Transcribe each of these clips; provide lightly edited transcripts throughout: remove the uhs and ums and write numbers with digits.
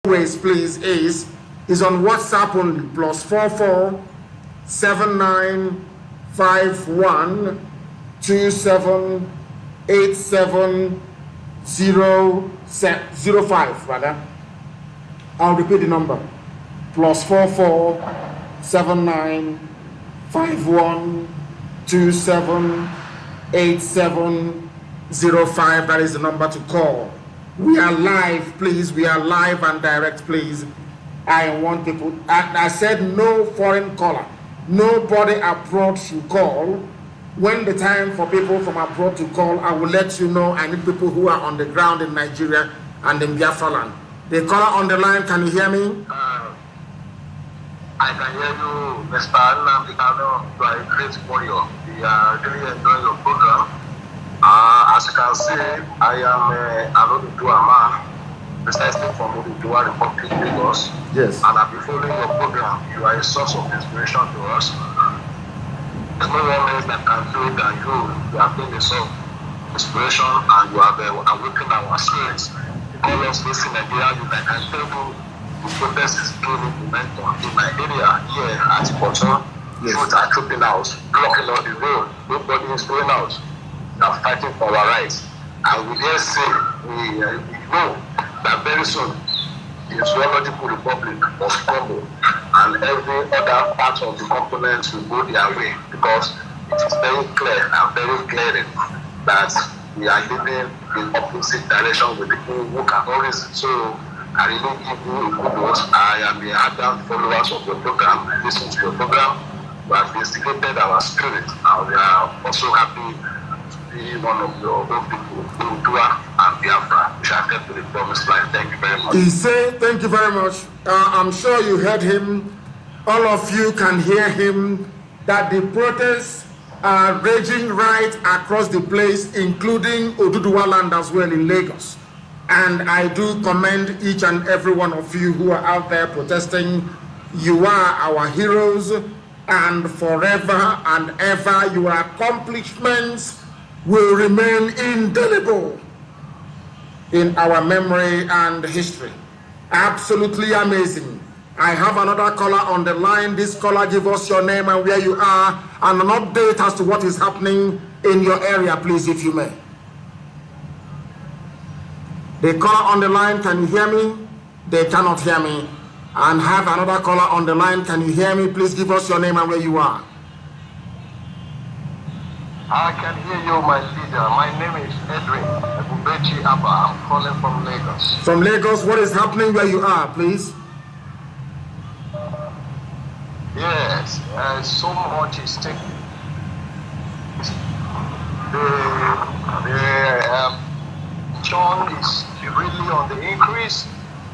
always, please, is on WhatsApp only. +44 79 51 27 87 05. Rather, I'll repeat the number. +44 79 51 27 87 05. That is the number to call. We are live, please. We are live and direct, please. I want people. I said no foreign caller. Nobody abroad should call. When the time for people from abroad to call, I will let you know. I need people who are on the ground in Nigeria and in Biafra land. The caller on the line, can you hear me? I can hear you, Mr. Nnamdi. Kanu. You are a great warrior. We are really enjoying your program. As you can see, I am an Odudua man, precisely from Odudua Republic, Lagos. Yes. And I've been following your program. You are a source of inspiration to us. There's no one else that can do it than you. You have been a source of inspiration and you have awakened our spirits. All of us in Nigeria, I can tell you, the protest is gaining momentum in my area here at Ipoto. Yes. Youth are trooping out, blocking all the road. Nobody is going out. We are fighting for our rights. And we dare say, we know that very soon the Zoological Republic of Congo and every other part of the continent will go their way, because it is very clear and very glaring that we are living in opposite direction with people who can always. So I really give you a good word. I am the ardent followers of your program. I listen to your program. We have instigated our spirit, and we are also happy be one of your own people, Udua and Biafra. We shall get to the promised land. Thank you very much. He said, thank you very much. I'm sure you heard him. All of you can hear him, that the protests are raging right across the place, including Odudua land as well in Lagos. And I do commend each and every one of you who are out there protesting. You are our heroes, and forever and ever your accomplishments will remain indelible in our memory and history. Absolutely amazing. I have another caller on the line. This caller, give us your name and where you are, and an update as to what is happening in your area, please, if you may. The caller on the line, can you hear me? They cannot hear me. And have another caller on the line. Can you hear me? Please give us your name and where you are. I can hear you, my leader. My name is Edwin Ebubechi Abba. I'm calling from Lagos. From Lagos, what is happening where you are, please? Yes, so much is taking. The John is really on the increase,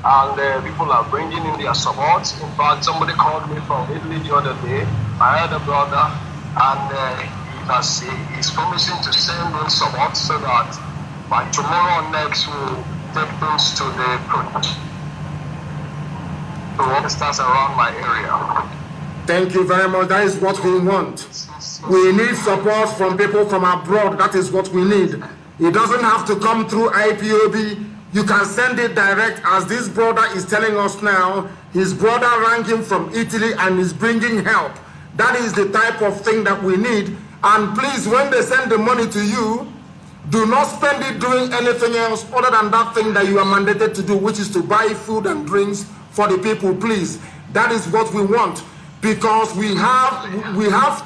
and people are bringing in their support. In fact, somebody called me from Italy the other day. I had a brother, and he's promising to send in support so that by tomorrow or next we'll take things to the front. So what starts around my area. Thank you very much. That is what we want. We need support from people from abroad. That is what we need. It doesn't have to come through IPOB. You can send it direct, as this brother is telling us now. His brother rang him from Italy and is bringing help. That is the type of thing that we need. And please, when they send the money to you, do not spend it doing anything else other than that thing that you are mandated to do, which is to buy food and drinks for the people, please. That is what we want, because we have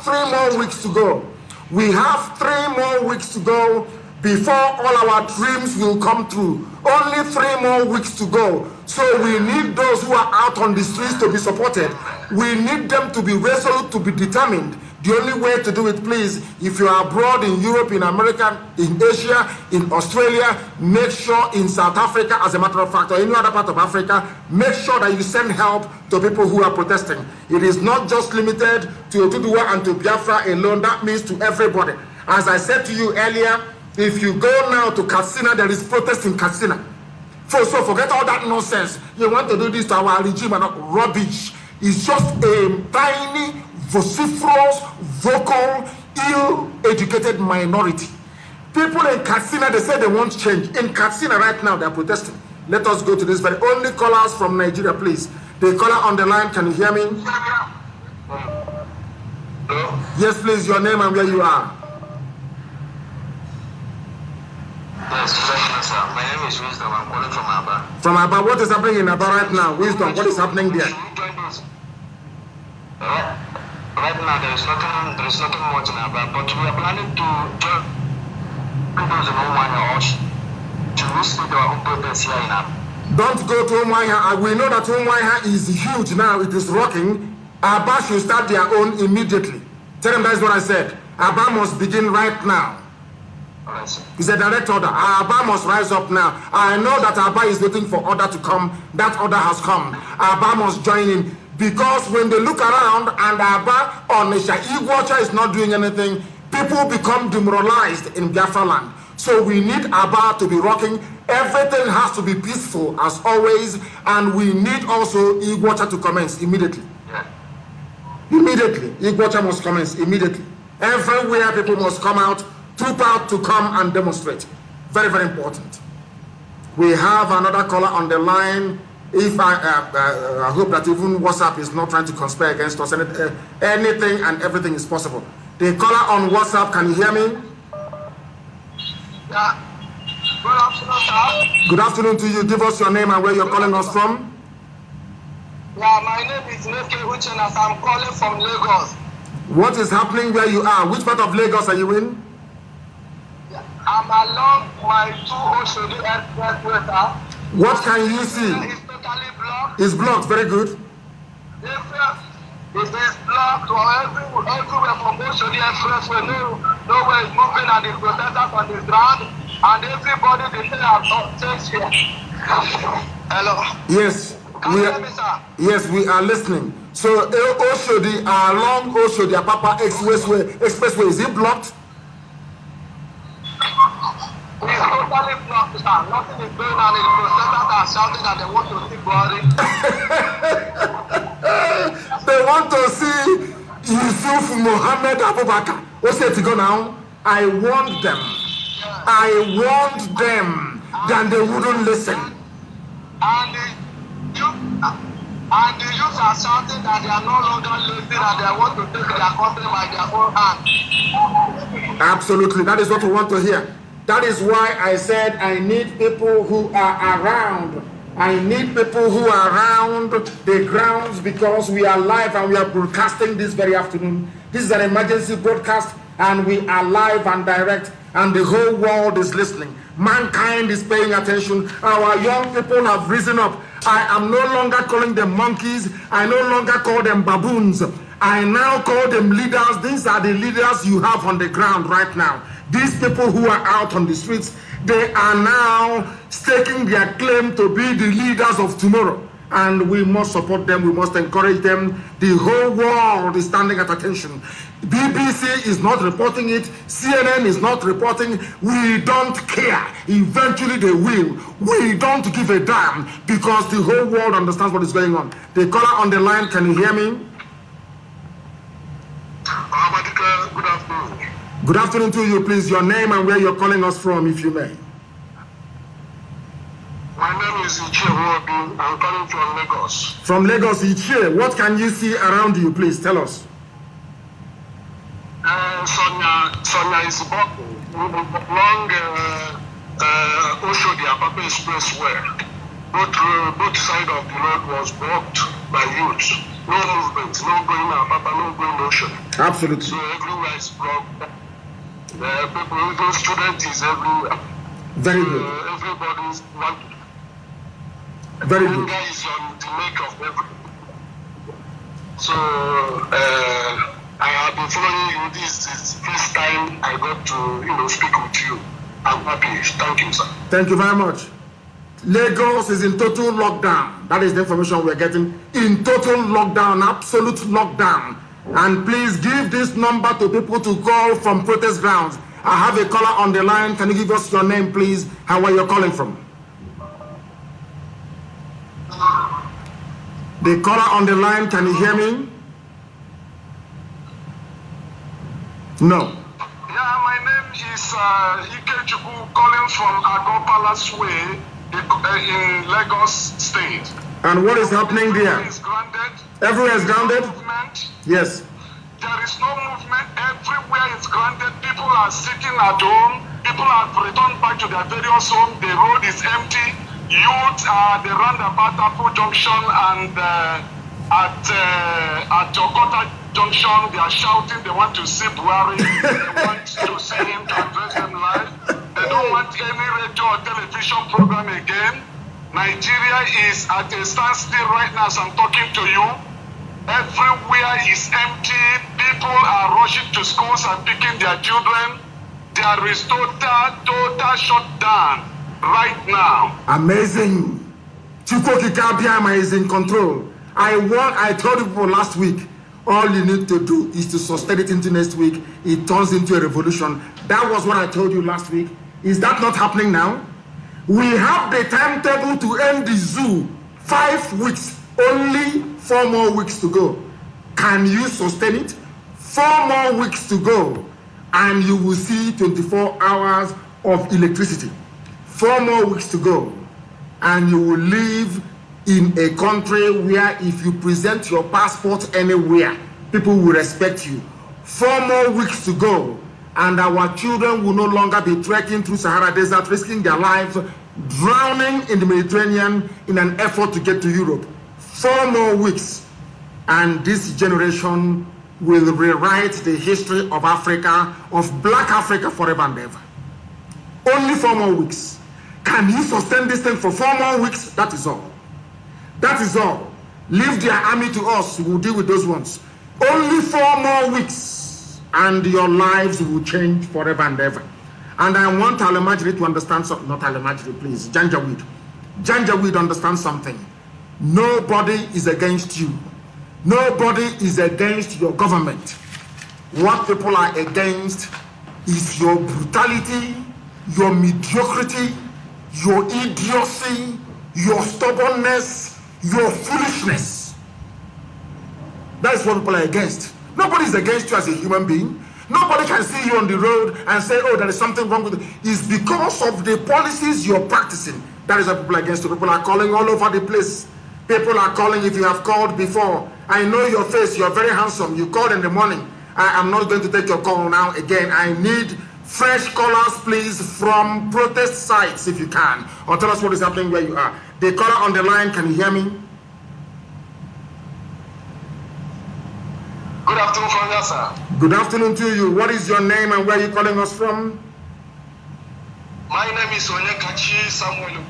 3 more weeks to go. We have 3 more weeks to go before all our dreams will come true. Only 3 more weeks to go. So we need those who are out on the streets to be supported. We need them to be resolute, to be determined. The only way to do it, please, if you are abroad in Europe, in America, in Asia, in Australia, make sure in South Africa, as a matter of fact, or any other part of Africa, make sure that you send help to people who are protesting. It is not just limited to Odudua and to Biafra alone. That means to everybody. As I said to you earlier, if you go now to Katsina, there is protest in Katsina. So forget all that nonsense. You want to do this to our regime and rubbish. It's just a tiny, vociferous, vocal, ill-educated minority. People in Katsina, they say they want change. In Katsina right now, they're protesting. Let us go to this very only callers from Nigeria, please. The caller on the line, can you hear me? Hello? Yes, please, your name and where you are. Yes, sir. My name is Wisdom. I'm calling from Aba. From Aba, what is happening in Aba right now? Wisdom, what is happening there? Right now, there is nothing much in Aba, but we are planning to join those in Omanya to visit our own protest here in Aba. Don't go to Omanya. We know that Omanya is huge now. It is rocking. Aba should start their own immediately. Tell them that's what I said. Aba must begin right now. It's a direct order. Aba must rise up now. I know that Aba is waiting for order to come. That order has come. Aba must join in. Because when they look around and Aba or Nisha Igwacha is not doing anything, people become demoralized in Biafra land. So we need Aba to be rocking. Everything has to be peaceful as always. And we need also Igwacha to commence immediately. Yeah. Immediately. Igwacha must commence immediately. Everywhere people must come out, troop out to come and demonstrate. Very, very important. We have another caller on the line. If I hope that even WhatsApp is not trying to conspire against us. Anything and everything is possible. The caller on WhatsApp, can you hear me? Yeah. Good afternoon, sir. Good afternoon to you. Give us your name and where you're calling us from. Yeah, my name is Neke Uchenas. I'm calling from Lagos. What is happening where you are? Which part of Lagos are you in? Yeah. I'm along my 2 Oshodi Expressway, sir. What can you see? It's totally blocked. It's blocked. Very good. It is blocked everywhere from Oshodi Expressway. Nowhere is moving, and the protesters on the ground, and everybody they say have changed here. Hello. Yes. Can you hear me, sir? Yes, we are listening. So Oshodi, along Oshodi Apapa Expressway, is it blocked? It's totally blocked, sir. Nothing is going on. The protesters are shouting that they want to see Buhari. They want to see Yusuf Mohammed Abubakar. What's it to go now? I warned them. Yeah. I warned them. Then they wouldn't listen. And the youth are shouting that they are no longer lazy, that they want to take their country by their own hand. Absolutely. That is what we want to hear. That is why I said I need people who are around. I need people who are around the grounds, because we are live and we are broadcasting this very afternoon. This is an emergency broadcast and we are live and direct, and the whole world is listening. Mankind is paying attention. Our young people have risen up. I am no longer calling them monkeys. I no longer call them baboons. I now call them leaders. These are the leaders you have on the ground right now. These people who are out on the streets, they are now staking their claim to be the leaders of tomorrow. And we must support them. We must encourage them. The whole world is standing at attention. BBC is not reporting it. CNN is not reporting. We don't care. Eventually they will. We don't give a damn, because the whole world understands what is going on. The caller on the line, can you hear me? Good afternoon. Good afternoon to you, please. Your name and where you're calling us from, if you may. My name is Ichie Wobi. I'm calling from Lagos. From Lagos, Ichie. What can you see around you, please? Tell us. Sonia is walking along Oshodi Apapa Expressway. Both sides of the road was blocked by youths. No movement, no going Apapa, no going Oshodi. Absolutely. So everywhere is blocked. People, even students is everywhere. Very good. Everybody's one. Very good. Anger is on the make of everything. So I have been following you. This is the first time I got to speak with you. I'm happy. Thank you, sir. Thank you very much. Lagos is in total lockdown. That is the information we're getting. In total lockdown, absolute lockdown. And please give this number to people to call from protest grounds. I have a caller on the line. Can you give us your name, please, and where you're calling from? The caller on the line, can you hear me? No. Yeah, my name is Ikechukwu, calling from Ago Palace Way, the in Lagos State. And what is happening there? Everywhere is grounded? Yes. There is no movement. Everywhere is grounded. People are sitting at home. People have returned back to their various homes. The road is empty. Youth are the roundabout Apple Junction and at Okota Junction, they are shouting they want to see Buhari. They want to see him to address them live. They don't want any radio or television program again. Nigeria is at a standstill right now as I'm talking to you. Everywhere is empty. People are rushing to schools and picking their children. There is total shutdown right now. Amazing. Chukwuka Kabiyama is in control. I told people last week, all you need to do is to sustain it into next week. It turns into a revolution. That was what I told you last week. Is that not happening now? We have the timetable to end the zoo. 5 weeks. Only 4 more weeks to go. Can you sustain it? 4 more weeks to go. And you will see 24 hours of electricity. 4 more weeks to go. And you will live in a country where if you present your passport anywhere, people will respect you. 4 more weeks to go. And our children will no longer be trekking through Sahara Desert, risking their lives, drowning in the Mediterranean in an effort to get to Europe. 4 more weeks. And this generation will rewrite the history of Africa, of Black Africa forever and ever. Only 4 more weeks. Can you sustain this thing for 4 more weeks? That is all. That is all. Leave their army to us. We'll deal with those ones. Only 4 more weeks. And your lives will change forever and ever. And I want Alemajiri to understand something. Not Alemajiri, please. Janjaweed. Janjaweed understand something. Nobody is against you. Nobody is against your government. What people are against is your brutality, your mediocrity, your idiocy, your stubbornness, your foolishness. That is what people are against. Nobody is against you as a human being. Nobody can see you on the road and say, oh, there is something wrong with it. It's because of the policies you're practicing. That is what people are against you. People are calling all over the place. People are calling if you have called before. I know your face. You're very handsome. You called in the morning. I am not going to take your call now again. I need fresh callers, please, from protest sites, if you can. Or tell us what is happening where you are. The caller on the line, can you hear me? Good afternoon from you, sir. Good afternoon to you. What is your name and where are you calling us from? My name is Onyekachi Samuel.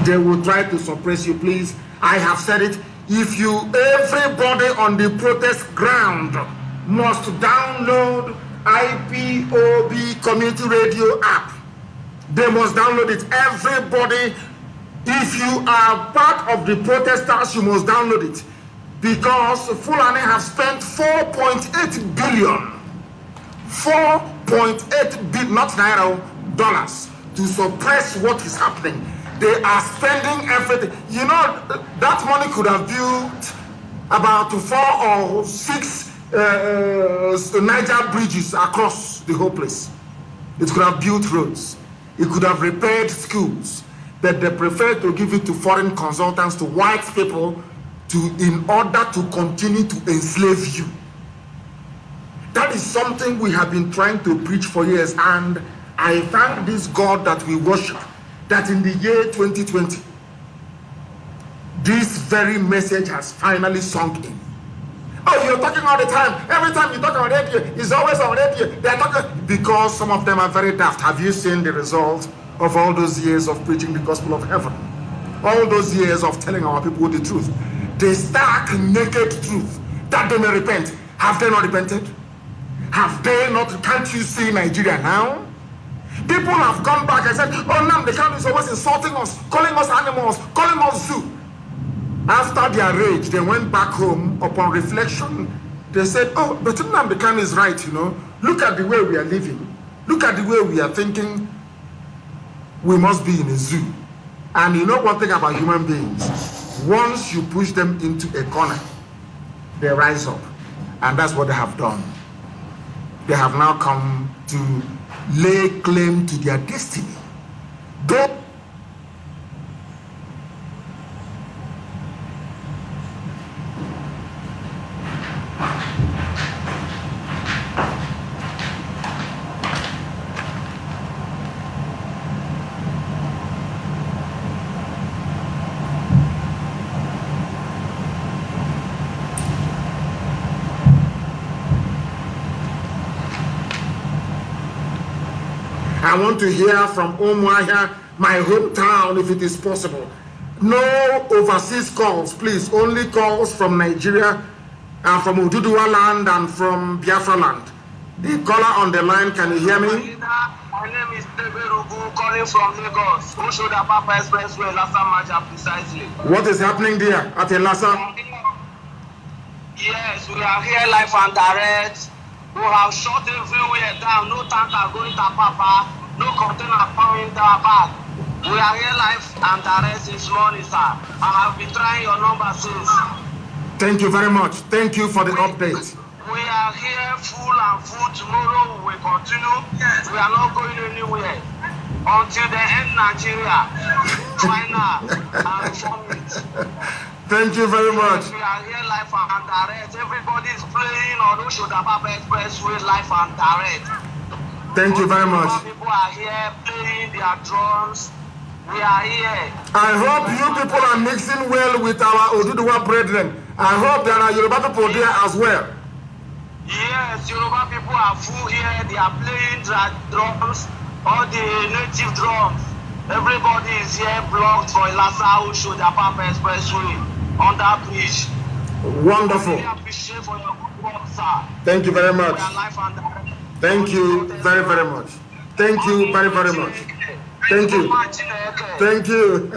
They will try to suppress you, please. I have said it. If you, everybody on the protest ground must download IPOB Community Radio app. They must download it. Everybody, if you are part of the protesters, you must download it. Because Fulani have spent 4.8 billion, 4.8 billion, not naira, dollars, to suppress what is happening. They are spending everything. You know, that money could have built about 4 or 6 Niger bridges across the whole place. It could have built roads. It could have repaired schools. But they prefer to give it to foreign consultants, to white people, in order to continue to enslave you. That is something we have been trying to preach for years. And I thank this God that we worship, that in the year 2020, This very message has finally sunk in. Oh, you're talking all the time. Every time you talk on radio, it's always on radio. They're talking because some of them are very daft. Have you seen the result of all those years of preaching the gospel of heaven? All those years of telling our people the truth. The stark, naked truth that they may repent. Have they not repented? Have they not? Can't you see Nigeria now? People have come back and said, oh, Nnamdi Kanu is always insulting us, calling us animals, calling us zoo. After their rage, they went back home. Upon reflection, they said, oh, but Nnamdi Kanu is right, you know. Look at the way we are living. Look at the way we are thinking. We must be in a zoo. And you know one thing about human beings? Once you push them into a corner, they rise up. And that's what they have done. They have now come to lay claim to their destiny. Though I want to hear from Umuahia, my hometown, if it is possible. No overseas calls, please. Only calls from Nigeria and from Oduduwa land and from Biafra land. The caller on the line, can you hear me? My name is Teberugu, calling from Lagos. Oshoda Papa Expressway, Lassa Maja, precisely. What is happening there at Lassa? Yes, we are here live and direct. We have shut everywhere down. No tanker going to Papa. No container coming down back. We are here live and direct this morning, sir. I have been trying your number since. Thank you very much. Thank you for the update. We are here full and full. Tomorrow we will continue. Yes. We are not going anywhere until they end Nigeria, China, and summit. Thank you very much. We are here live and direct. Everybody is playing on Oshoda Papa Expressway live and direct. Thank you very much. People are here playing their drums. We are here. I hope you people are mixing well with our Oduduwa brethren. I hope there are Yoruba people there as well. Yes, Yoruba people are full here. They are playing their drums, all the native drums. Everybody is here blocked for Lassa Oshoda Papa Expressway on that bridge. Wonderful. I really appreciate for your good work, sir. Thank you very much. We are live and direct. Thank you very, very much. Thank you very, very much. Thank you. Thank you.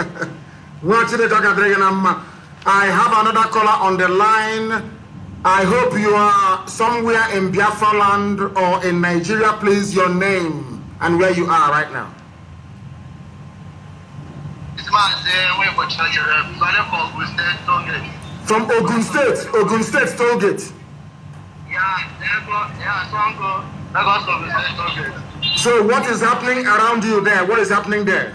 I have another caller on the line. I hope you are somewhere in Biafra land or in Nigeria. Please, your name and where you are right now. It's Mazi, from Ogun State Tollgate. So what is happening around you there? What is happening there?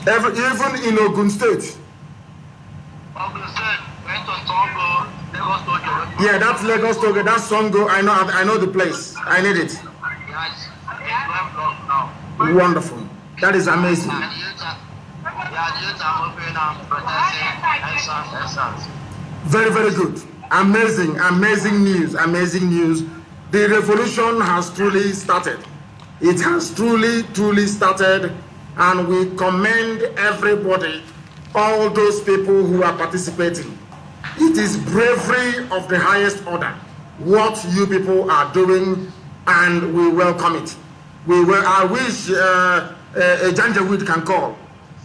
Even in Ogun State? Yeah, that's Lagos Tollgate. That's Songo. I know the place. I need it. Wonderful. That is amazing. Very, very good. Amazing news. The revolution has truly started. It has truly started, and we commend everybody, all those people who are participating. It is bravery of the highest order, what you people are doing, and we welcome it. I wish a Janjaweed can call.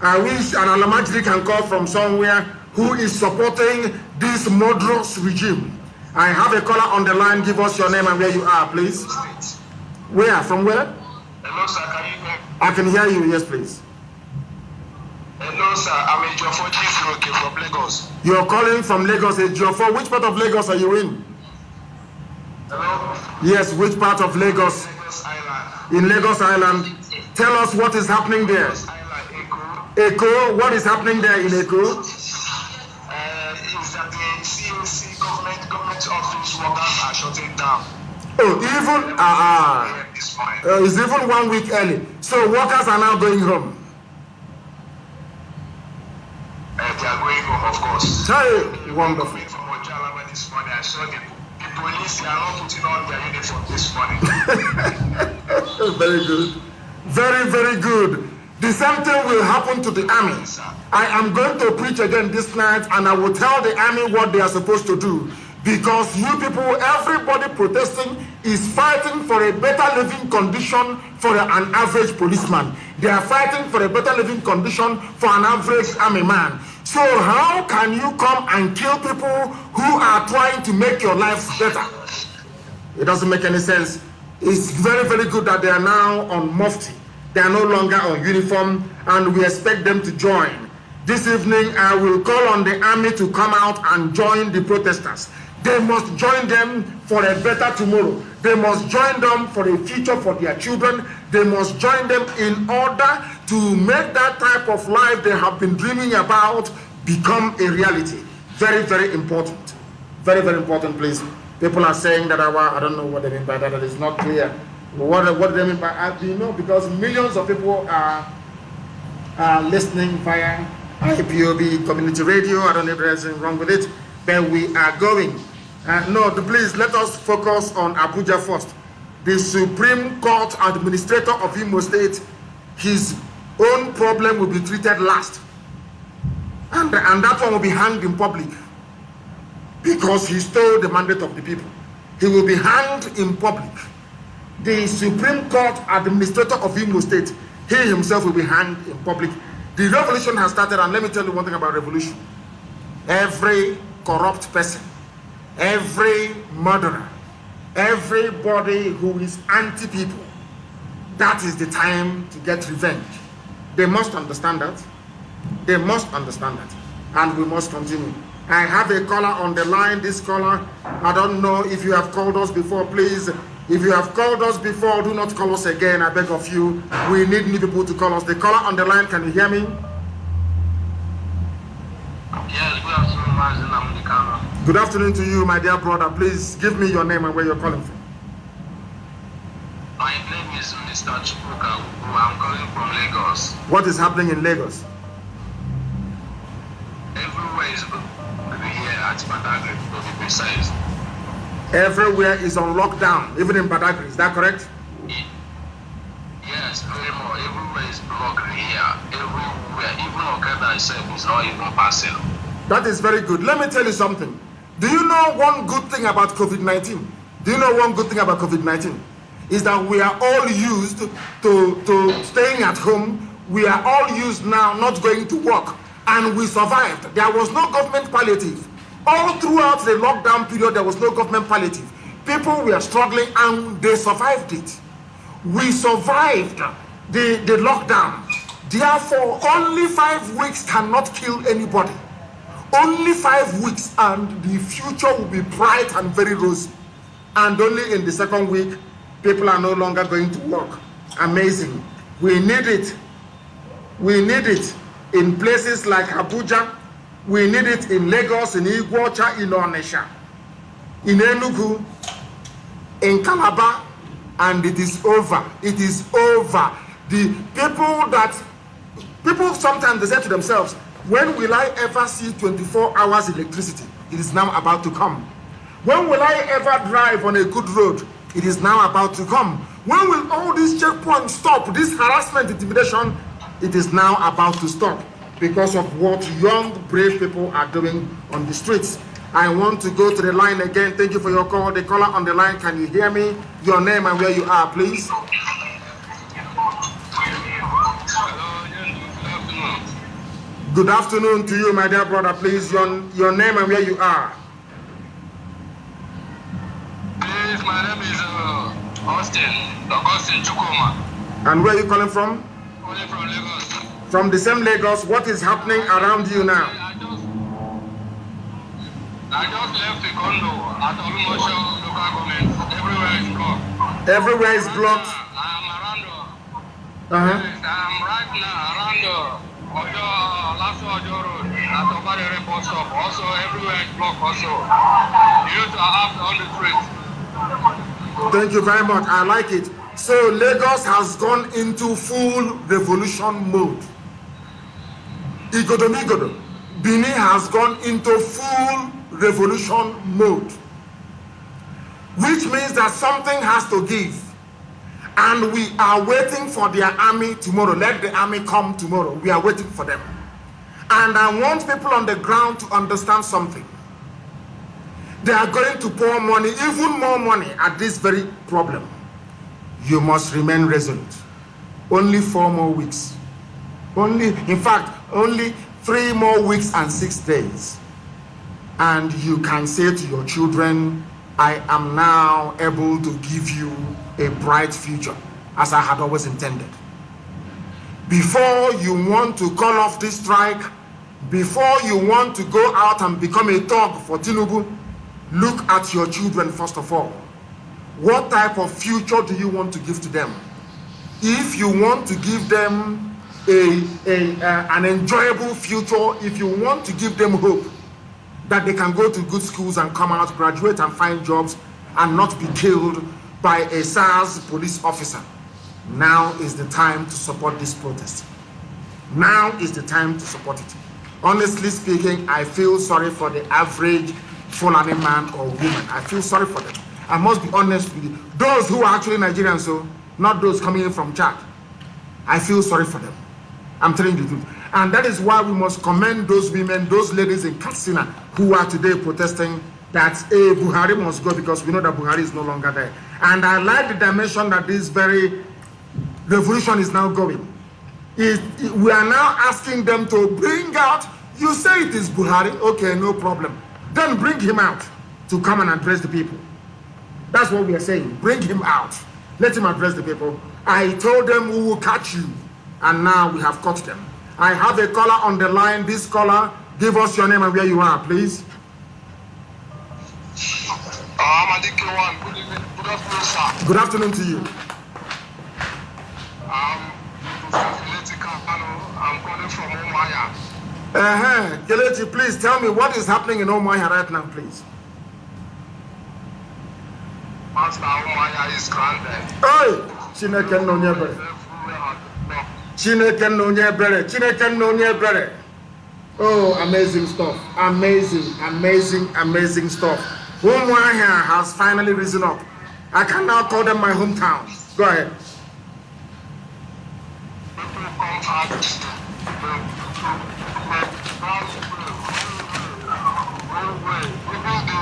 I wish an Alamajri can call from somewhere who is supporting this murderous regime. I have a caller on the line. Give us your name and where you are, please. Where? From where? Hello, sir. Can you hear me? I can hear you. Yes, please. Hello, sir. I'm in Jofo G0K from Lagos. You're calling from Lagos. Jofo, which part of Lagos are you in? Hello? Yes, which part of Lagos? Lagos Island. In Lagos Island. Tell us what is happening there. Lagos Island, Eko, what is happening there in Eko? Is that the COC government office workers are shutting down. Oh, even it's even 1 week early. So workers are now going home. They are going home, of course. Hey, wonderful. From Ojalaba this morning, I saw the police are not putting on their uniform this morning. Very good. Very, very good. The same thing will happen to the army. I am going to preach again this night, and I will tell the army what they are supposed to do. Because you people, everybody protesting is fighting for a better living condition for an average policeman. They are fighting for a better living condition for an average army man. So how can you come and kill people who are trying to make your lives better? It doesn't make any sense. It's very, very good that they are now on mufti. They are no longer on uniform, and we expect them to join. This evening, I will call on the army to come out and join the protesters. They must join them for a better tomorrow. They must join them for a future for their children. They must join them in order to make that type of life they have been dreaming about become a reality. Very, very important. Very, very important, please. People are saying that I don't know what they mean by that. That is not clear. What do they mean by do you know? Because millions of people are listening via IPOB community radio. I don't know if there's anything wrong with it. But we are going. Please let us focus on Abuja first. The Supreme Court Administrator of Imo State, his own problem will be treated last. And that one will be hanged in public. Because he stole the mandate of the people. He will be hanged in public. The Supreme Court Administrator of Imo State, he himself will be hanged in public. The revolution has started, and let me tell you one thing about revolution. Every corrupt person, every murderer, everybody who is anti-people, that is the time to get revenge. They must understand that. They must understand that. And we must continue. I have a caller on the line. This caller, I don't know if you have called us before, please. If you have called us before, do not call us again, I beg of you. We need new people to call us. The caller on the line, can you hear me? Yes, good afternoon, Mazi, Nnamdi, Kanu. Good afternoon to you, my dear brother. Please give me your name and where you're calling from. My name is Mr. Chukwuka. I'm calling from Lagos. What is happening in Lagos? Everywhere is good. Here at Badagry, to be precise. Everywhere is on lockdown, even in Badagry. Is that correct? Yes, very much. Everywhere is blocked here. Everywhere, even Okada itself is not even passing. That is very good. Let me tell you something. Do you know one good thing about COVID-19? Do you know one good thing about COVID-19? Is that we are all used to staying at home. We are all used now not going to work. And we survived. There was no government palliative. All throughout the lockdown period, there was no government palliative. People were struggling and they survived it. We survived the lockdown. Therefore, only 5 weeks cannot kill anybody. Only 5 weeks and the future will be bright and very rosy. And only in the second week, people are no longer going to work. Amazing. We need it. We need it in places like Abuja. We need it in Lagos, in Iguacha, in Onitsha, in Enugu, in Calabar, and it is over. It is over. The people sometimes they say to themselves, when will I ever see 24 hours electricity? It is now about to come. When will I ever drive on a good road? It is now about to come. When will all these checkpoints stop? This harassment, intimidation, it is now about to stop. Because of what young, brave people are doing on the streets. I want to go to the line again. Thank you for your call. The caller on the line, can you hear me? Your name and where you are, please. Good afternoon to you, my dear brother. Please, your name and where you are. Please, my name is Austin Chukuma. And where are you calling from? Calling from Lagos. From the same Lagos, what is happening around you now? I just left the condo at Olumosho local government. Everywhere is blocked. Everywhere is blocked. I'm around. I'm right now around Last Ojo Road at Obarere bus stop. Also, everywhere is blocked. Also, you need to have on the street. Thank you very much. I like it. So Lagos has gone into full revolution mode. Igodo, Benin has gone into full revolution mode, which means that something has to give. And we are waiting for their army tomorrow. Let the army come tomorrow. We are waiting for them. And I want people on the ground to understand something. They are going to pour money, even more money, at this very problem. You must remain resolute. Only 4 more weeks. Only 3 more weeks and 6 days. And you can say to your children, I am now able to give you a bright future, as I had always intended. Before you want to call off this strike, before you want to go out and become a thug for Tinubu, look at your children first of all. What type of future do you want to give to them? If you want to give them an enjoyable future, if you want to give them hope that they can go to good schools and come out, graduate and find jobs and not be killed by a SARS police officer, now is the time to support this protest. Now is the time to support it. Honestly speaking, I feel sorry for the average Fulani man or woman. I feel sorry for them. I must be honest with you. Those who are actually Nigerians, so not those coming in from Chad. I feel sorry for them. I'm telling you the truth. And that is why we must commend those women, those ladies in Katsina who are today protesting that Buhari must go, because we know that Buhari is no longer there. And I like the dimension that this very revolution is now going. We are now asking them to bring out, you say it is Buhari, okay, no problem. Then bring him out to come and address the people. That's what we are saying. Bring him out. Let him address the people. I told them we will catch you, and now we have caught them. I have a caller on the line. This caller, give us your name and where you are, please. I'm Adike. Good evening. Good afternoon, sir. Good afternoon to you. I'm calling from Omaya. Kelechi, please tell me what is happening in Omaya right now, please. Master Omaya is grounded. Hey! Chineke no nyebere. Chineke no nyebere. Chineke no nyebere. Oh, amazing stuff. Amazing stuff. Omaya has finally risen up. I can now call them my hometown. Go ahead.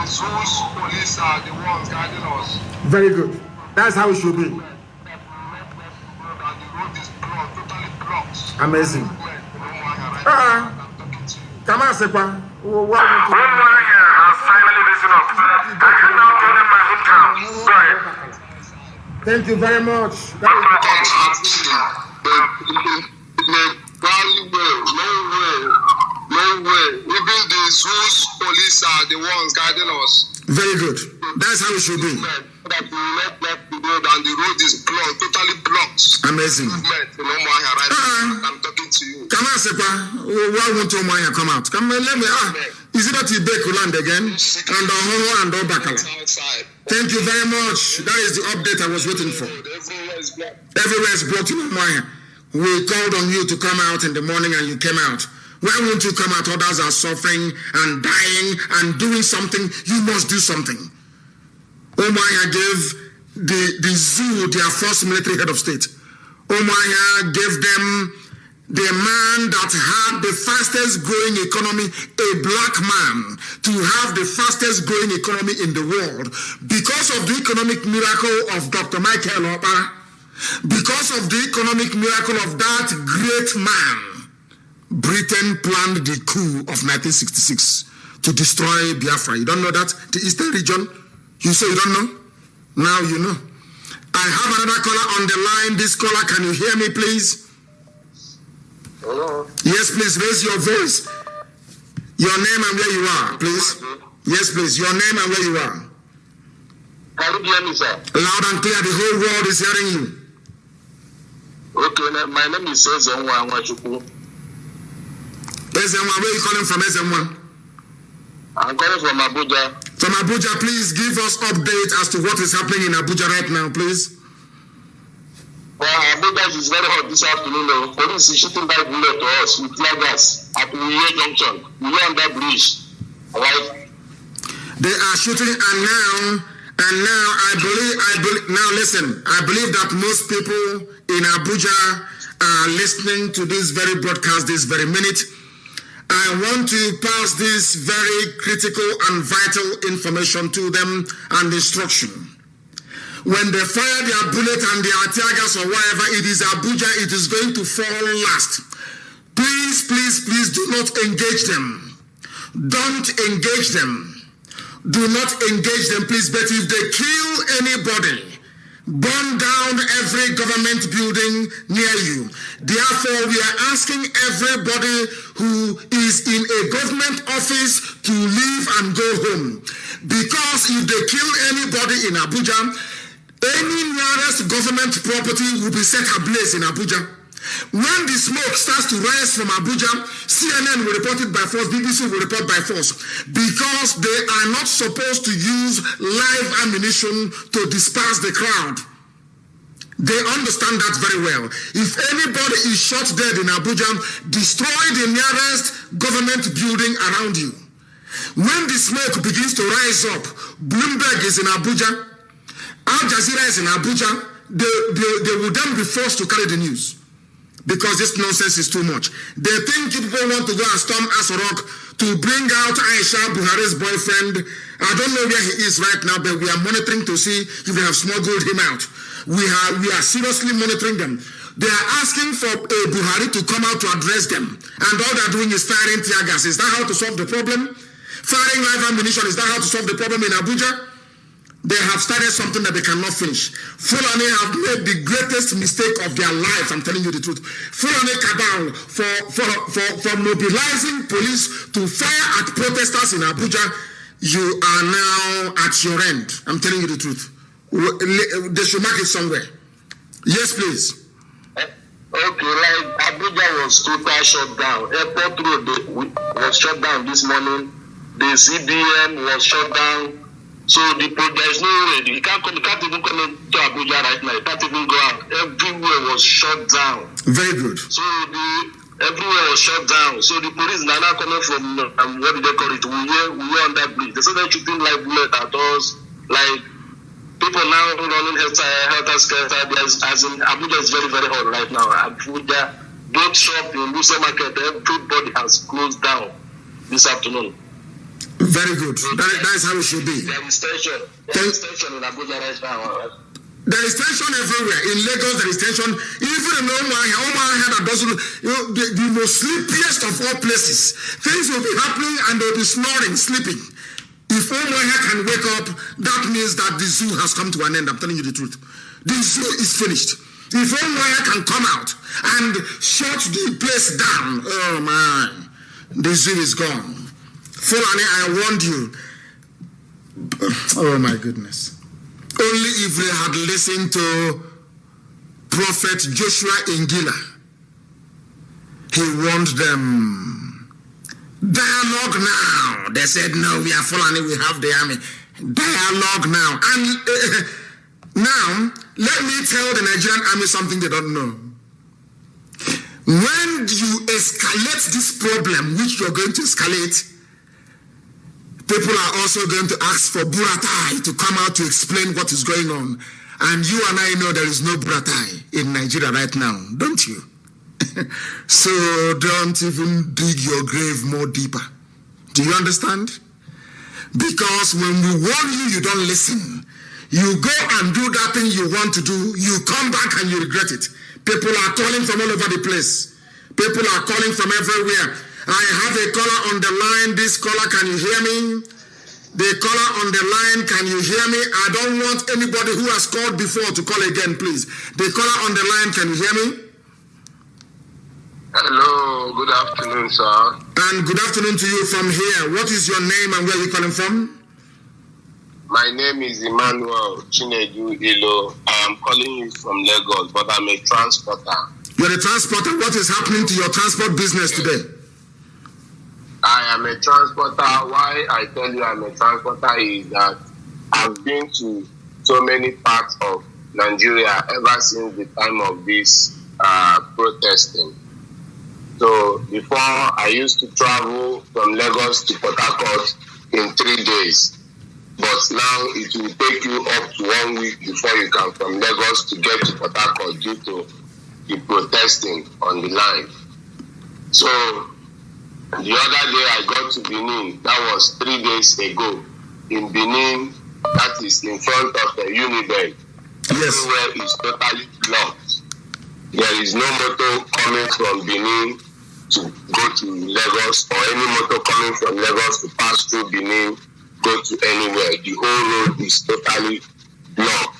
Police are the ones guiding us. Very good. That's how it should be. The road is blocked, totally blocked. Amazing. Come on, Sepa. Omaya has finally risen up. I can now call them my hometown. Go ahead. Thank you very much. No way. Even the Zeus police are the ones guiding us. Very good. That's how it should be. That we not block the road and the road is blocked, totally blocked. Amazing. I'm talking to you. Come on, Sepa. Why won't Omaya come out? Come on, let me. Is it that you bake land again? And Ohoho and Obakala. Thank you very much. That is the update I was waiting for. Everywhere is blocked in Omaya. We called on you to come out in the morning and you came out. Why won't you come out? Others are suffering and dying and doing something. You must do something. Omaya gave the zoo their first military head of state. Omaya gave them the man that had the fastest growing economy, a black man, to have the fastest growing economy in the world because of the economic miracle of Dr. Michael Opa, because of the economic miracle of that great man. Britain planned the coup of 1966 to destroy Biafra. You don't know that? The Eastern region? You say you don't know? Now you know. I have another caller on the line. This caller, can you hear me, please? Hello? Yes, please, raise your voice. Your name and where you are, please. Yes, please, your name and where you are. Can you hear me, sir? Loud and clear, the whole world is hearing you. Okay, my name is Ezenwa Nwachukwu. Ezenwa, where are you calling from, Ezenwa? I'm calling from Abuja. From Abuja, please give us update as to what is happening in Abuja right now, please. Well, Abuja is very hot this afternoon. Police is shooting that bullet to us with tear gas at Uye Junction. We are on that bridge. Right? They are shooting, and now I believe. Now listen, I believe that most people in Abuja are listening to this very broadcast this very minute. I want to pass this very critical and vital information to them and instruction. When they fire their bullet and their tear gas or whatever, it is Abuja, it is going to fall last. Please, please, please do not engage them. Don't engage them. Do not engage them, please. But if they kill anybody, burn down every government building near you. Therefore, we are asking everybody who is in a government office to leave and go home. Because if they kill anybody in Abuja, any nearest government property will be set ablaze in Abuja. When the smoke starts to rise from Abuja, CNN will report it by force, BBC will report by force, because they are not supposed to use live ammunition to disperse the crowd. They understand that very well. If anybody is shot dead in Abuja, destroy the nearest government building around you. When the smoke begins to rise up, Bloomberg is in Abuja, Al Jazeera is in Abuja, they will then be forced to carry the news. Because this nonsense is too much. They think people want to go and storm Asorok to bring out Aisha Buhari's boyfriend. I don't know where he is right now, but we are monitoring to see if they have smuggled him out. We are seriously monitoring them. They are asking for a Buhari to come out to address them. And all they are doing is firing tear gas. Is that how to solve the problem? Firing live ammunition, is that how to solve the problem in Abuja? They have started something that they cannot finish. Fulani have made the greatest mistake of their lives. I'm telling you the truth. Fulani cabal for mobilizing police to fire at protesters in Abuja. You are now at your end. I'm telling you the truth. They should mark it somewhere. Yes, please. Okay, like Abuja was totally shut down. Airport Road was shut down this morning. The CBN was shut down. So there is no way. You can't even come to Abuja right now. You can't even go out. Everywhere was shut down. Very good. So everywhere was shut down. So the police are now coming from what do they call it? We were on that bridge. They said they're shooting like bullet at us. Like people now running helter skelter. As in Abuja is very, very hot right now. Abuja, both shop in Musa Market, everybody has closed down this afternoon. Very good. That is how it should be. There is tension. There is tension in Abuja right now. There is tension everywhere. In Lagos, there is tension. Even in Omaha, the most sleepiest of all places. Things will be happening and they'll be snoring, sleeping. If Omaha can wake up, that means that the zoo has come to an end. I'm telling you the truth. The zoo is finished. If Omaha can come out and shut the place down, oh man, the zoo is gone. Fulani, I warned you. Oh my goodness. Only if they had listened to Prophet Joshua Ingila. He warned them. Dialogue now. They said, no, we are Fulani, we have the army. Dialogue now. And now, let me tell the Nigerian army something they don't know. When you escalate this problem, which you're going to escalate, people are also going to ask for Buratai to come out to explain what is going on. And you and I know there is no Buratai in Nigeria right now, don't you? So don't even dig your grave more deeper. Do you understand? Because when we warn you, you don't listen. You go and do that thing you want to do, you come back and you regret it. People are calling from all over the place. People are calling from everywhere. I have a caller on the line. This caller, can you hear me? The caller on the line, can you hear me? I don't want anybody who has called before to call again, please. The caller on the line, can you hear me? Hello, good afternoon, sir. And good afternoon to you from here. What is your name and where are you calling from? My name is Emmanuel Chinedu Ilo. I am calling you from Lagos, but I'm a transporter. You're a transporter. What is happening to your transport business today? I am a transporter. Why I tell you I'm a transporter is that I've been to so many parts of Nigeria ever since the time of this protesting. So before, I used to travel from Lagos to Port Harcourt in 3 days. But now it will take you up to 1 week before you come from Lagos to get to Port Harcourt due to the protesting on the line. So the other day I got to Benin. That was 3 days ago. In Benin, that is in front of the Unibed. Yes. Everywhere is totally blocked. There is no motor coming from Benin to go to Lagos, or any motor coming from Lagos to pass through Benin, go to anywhere. The whole road is totally blocked,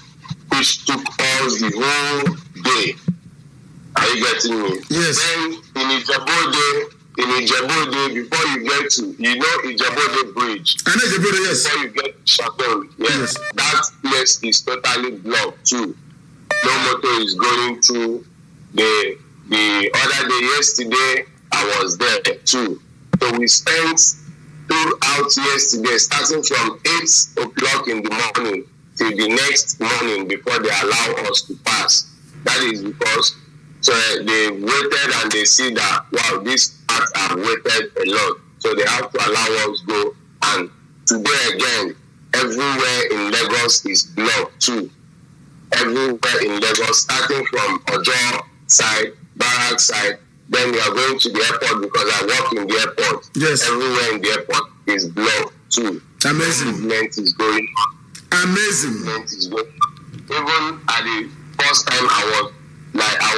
which took us the whole day. Are you getting me? Yes. Then in Ijebode, before you get to, Ijebode Bridge. I know Ijebode, yes. Before you get to Chateau, yes, that place is totally blocked too. No motor is going through. The other day, yesterday, I was there too. So we spent throughout yesterday, starting from 8 o'clock in the morning till the next morning before they allow us to pass. That is because they waited and they see that, wow, these parts have waited a lot. So they have to allow us go. And today again, everywhere in Lagos is blocked too. Everywhere in Lagos, starting from Ojo side, Barrack side, then we are going to the airport because I work in the airport. Yes. Everywhere in the airport is blocked too. Amazing. Movement is going on. Amazing. Movement is going on. Even at the first time I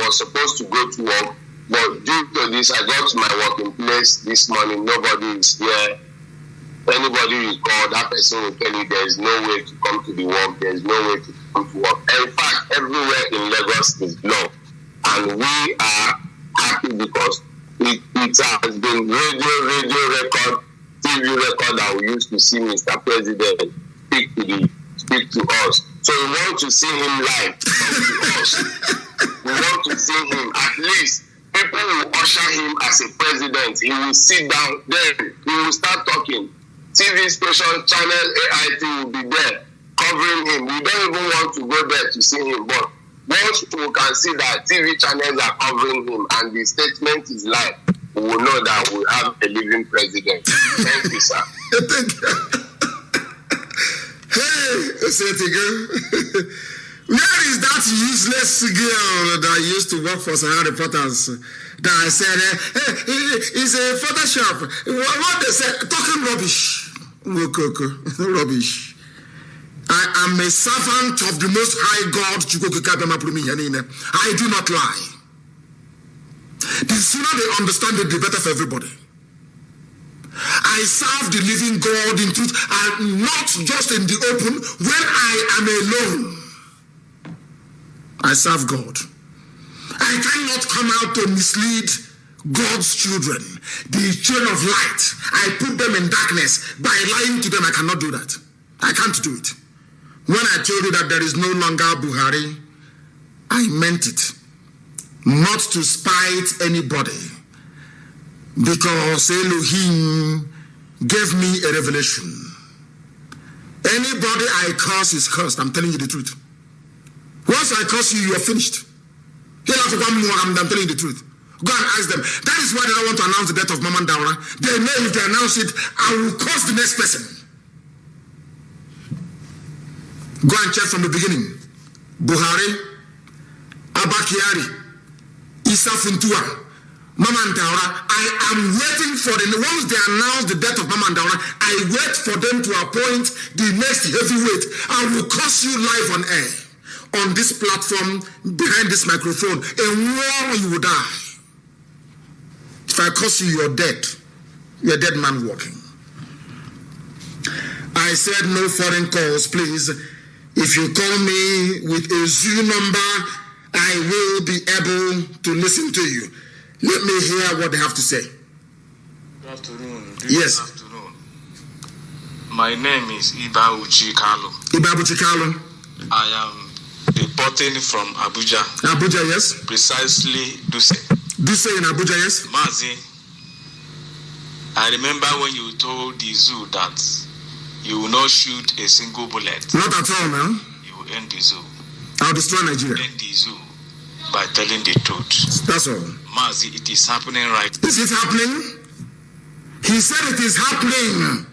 was supposed to go to work, but due to this, I got to my working place this morning. Nobody is here. Anybody you call, that person will tell you there is no way to come to the work. There is no way to come to work. In fact, everywhere in Lagos is blocked. And we are happy because it has been radio record, TV record that we used to see Mr. President speak to us. So we want to see him live, come to us. We want to see him. At least people will usher him as a president. He will sit down, then he will start talking. TV station, channel AIT will be there covering him. We don't even want to go there to see him, but once we can see that TV channels are covering him and the statement is live, we will know that we have a living president. Thank you, sir. Thank you. Hey, say it again. Where is that useless girl that used to work for Sahara Reporters? That I said, hey, it's a Photoshop. What they say? Talking rubbish. Rubbish. I am a servant of the Most High God. I do not lie. The sooner they understand it, the better for everybody. I serve the living God in truth, and not just in the open. When I am alone, I serve God. I cannot come out to mislead God's children, the children of light. I put them in darkness by lying to them. I cannot do that. I can't do it. When I told you that there is no longer Buhari, I meant it. Not to spite anybody, because Elohim gave me a revelation. Anybody I curse is cursed. I'm telling you the truth. Once I curse you, you are finished. I'm telling you the truth. Go and ask them. That is why they don't want to announce the death of Mama Daura. They know if they announce it, I will curse the next person. Go and check from the beginning. Buhari, Abakiari, Isa Funtua, Mama Daura. I am waiting for them. Once they announce the death of Mama Daura, I wait for them to appoint the next heavyweight. I will curse you live on air. On this platform, behind this microphone, and war you will die. If I curse you, you're dead. You're a dead man walking. I said no foreign calls, please. If you call me with a Zoo number, I will be able to listen to you. Let me hear what they have to say. Good afternoon. Yes. Good afternoon. My name is Iba Kanu. Iba Kanu. I am reporting from Abuja. Abuja, yes. Precisely Duse. Duse in Abuja, yes. Mazi, I remember when you told the zoo that you will not shoot a single bullet. Not at all, man. You will end the zoo. I'll destroy Nigeria. End the zoo by telling the truth. That's all. Mazi, it is happening right now. Is it happening? He said it is happening.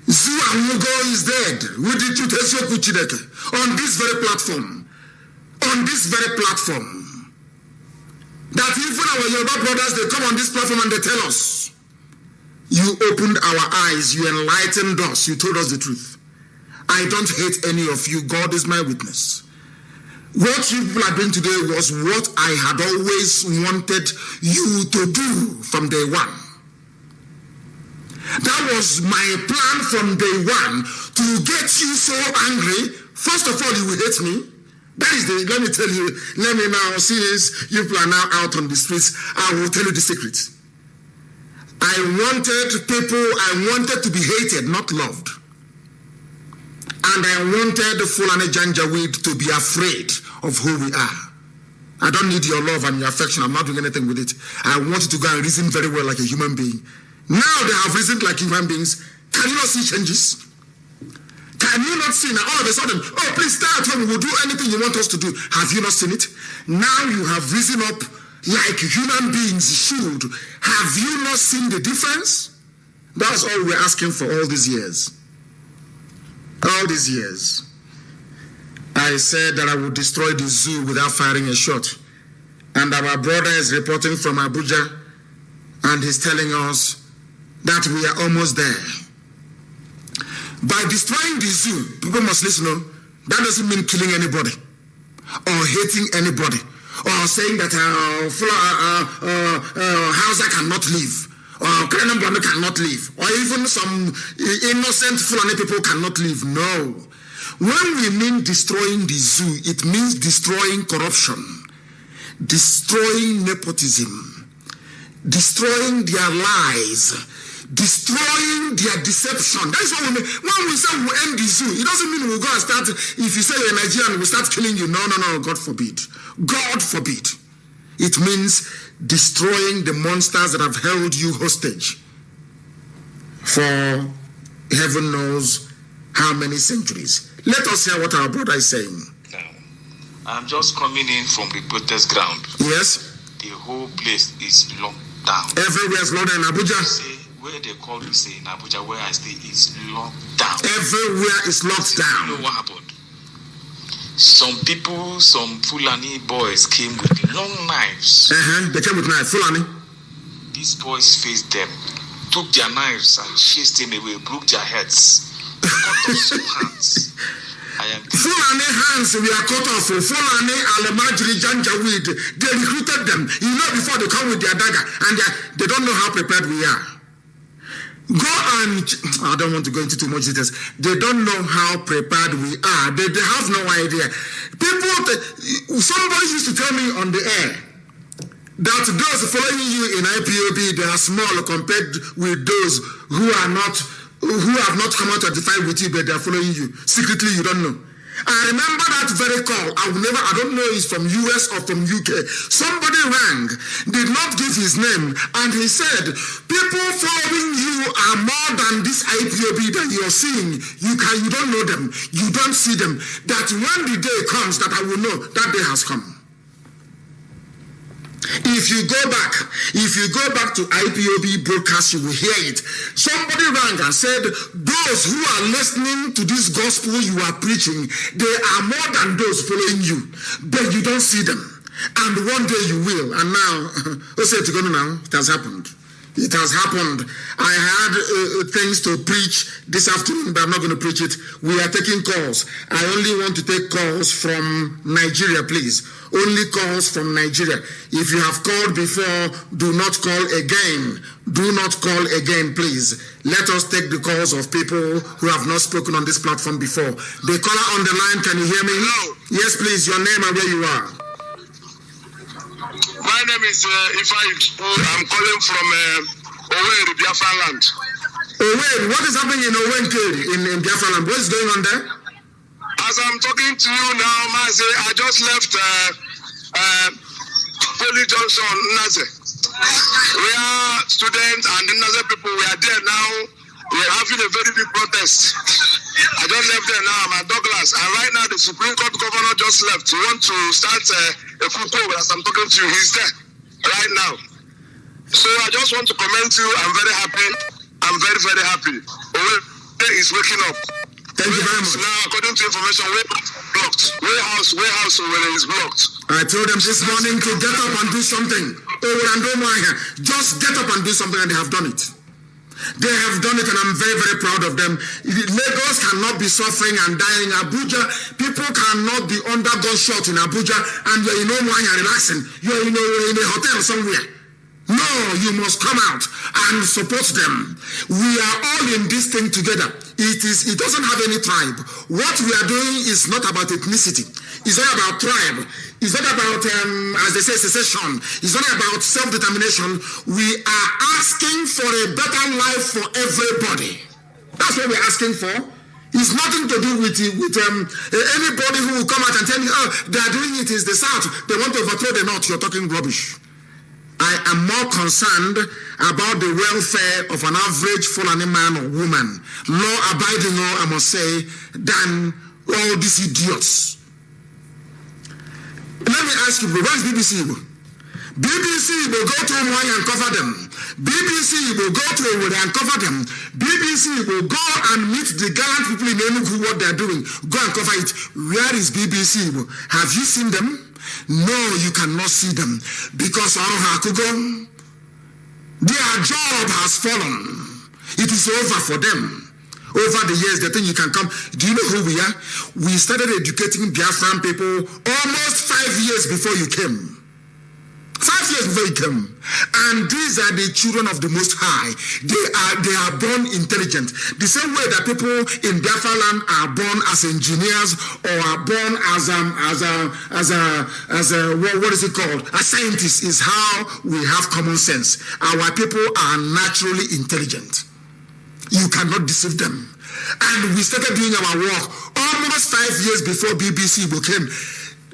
Zoo Amugo is dead. On this very platform. On this very platform. That even our Yoruba brothers, they come on this platform and they tell us, you opened our eyes, you enlightened us, you told us the truth. I don't hate any of you. God is my witness. What you people are doing today was what I had always wanted you to do from day one. That was my plan from day one, to get you so angry. First of all, you will hate me. That is let me tell you, let me now see this. You people are now out on the streets. I will tell you the secret. I wanted to be hated, not loved. And I wanted the Fulani Janjaweed to be afraid of who we are. I don't need your love and your affection. I'm not doing anything with it. I want you to go and reason very well like a human being. Now they have reasoned like human beings. Can you not see changes? Can you not see now all of a sudden, oh, please stay at home, we'll do anything you want us to do. Have you not seen it? Now you have risen up like human beings should. Have you not seen the difference? That's all we're asking for all these years. All these years. I said that I would destroy the zoo without firing a shot. And our brother is reporting from Abuja, and he's telling us that we are almost there. By destroying the zoo, people must listen, that doesn't mean killing anybody or hating anybody or saying that Hausa cannot live or Kanu cannot live or even some innocent Fulani people cannot live. No. When we mean destroying the zoo, it means destroying corruption, destroying nepotism, destroying their lies, destroying their deception. That's what we mean. When we say we'll end the zoo, it doesn't mean we'll go and start, if you say you're Nigerian, we'll start killing you. No, God forbid. God forbid. It means destroying the monsters that have held you hostage for heaven knows how many centuries. Let us hear what our brother is saying. I'm just coming in from the protest ground. Yes? The whole place is locked down. Everywhere is locked down in Abuja. Where they call you say in Abuja, where I stay, is locked down. Everywhere is locked down. You know what happened? Some people, some Fulani boys came with long knives. They came with knives, Fulani. These boys faced them, took their knives and chased them away, broke their heads, cut off some hands. Fulani hands we are cut off. Fulani Alemajiri Janjaweed, they recruited them. You know, before they come with their dagger, and they don't know how prepared we are. Go and, I don't want to go into too much details. They don't know how prepared we are. They have no idea. Somebody used to tell me on the air that those following you in IPOB, they are small compared with those who have not come out to fight with you, but they are following you. Secretly, you don't know. I remember that very call. I don't know if it's from US or from UK. Somebody rang, did not give his name, and he said, people following you are more than this IPOB that you're seeing. You don't know them. You don't see them. That when the day comes that I will know, that day has come. If you go back to IPOB broadcast, you will hear it. Somebody rang and said, those who are listening to this gospel you are preaching, they are more than those following you, but you don't see them. And one day you will. And now, let's say it has happened. It has happened. I had things to preach this afternoon, but I'm not going to preach it. We are taking calls. I only want to take calls from Nigeria, please. Only calls from Nigeria. If you have called before, do not call again. Do not call again, please. Let us take the calls of people who have not spoken on this platform before. The caller on the line, can you hear me? Hello. Yes, please. Your name and where you are. My name is Ifai. I'm calling from Owerri, Biafra land. Owerri, what is happening in Owerri in Biafra land? What is going on there? As I'm talking to you now, Mazi, I just left Poly Junction, Naze. We are students and another people. We are there now. We are having a very big protest. I just left there now. I'm at Douglas. And right now, the Supreme Court governor just left. He wants to start a full program as I'm talking to you. He's there right now. So I just want to commend you. I'm very happy. I'm very, very happy. Owerri is waking up. Thank you very much. Now, according to information, we're blocked. Warehouse Owerri is blocked. I told them this morning to get up and do something. Just get up and do something, and they have done it. They have done it, and I'm very, very proud of them. Lagos cannot be suffering and dying. Abuja, people cannot be under gunshot in Abuja, and you're relaxing. You're in a hotel somewhere. No, you must come out and support them. We are all in this thing together. It doesn't have any tribe. What we are doing is not about ethnicity. It's not about tribe. It's not about, as they say, secession. It's not about self-determination. We are asking for a better life for everybody. That's what we're asking for. It's nothing to do with anybody who will come out and tell you, oh, they are doing it is the South. They want to overthrow the North. You're talking rubbish. I am more concerned about the welfare of an average Fulani man or woman, law-abiding, I must say, than all these idiots. Let me ask you, where's BBC? BBC will go to Hawaii and cover them. BBC will go to Owerri and cover them. BBC will go and meet the gallant people in Enugu, what they're doing. Go and cover it. Where is BBC? Have you seen them? No, you cannot see them because their job has fallen. It is over for them. Over the years, they think you can come. Do you know who we are? We started educating Biafran people almost 5 years before you came. 5 years before you came. And these are the children of the Most High. They are born intelligent. The same way that people in Biafra land are born as engineers or are born as what is it called? A scientist is how we have common sense. Our people are naturally intelligent. You cannot deceive them. And we started doing our work almost 5 years before BBC came.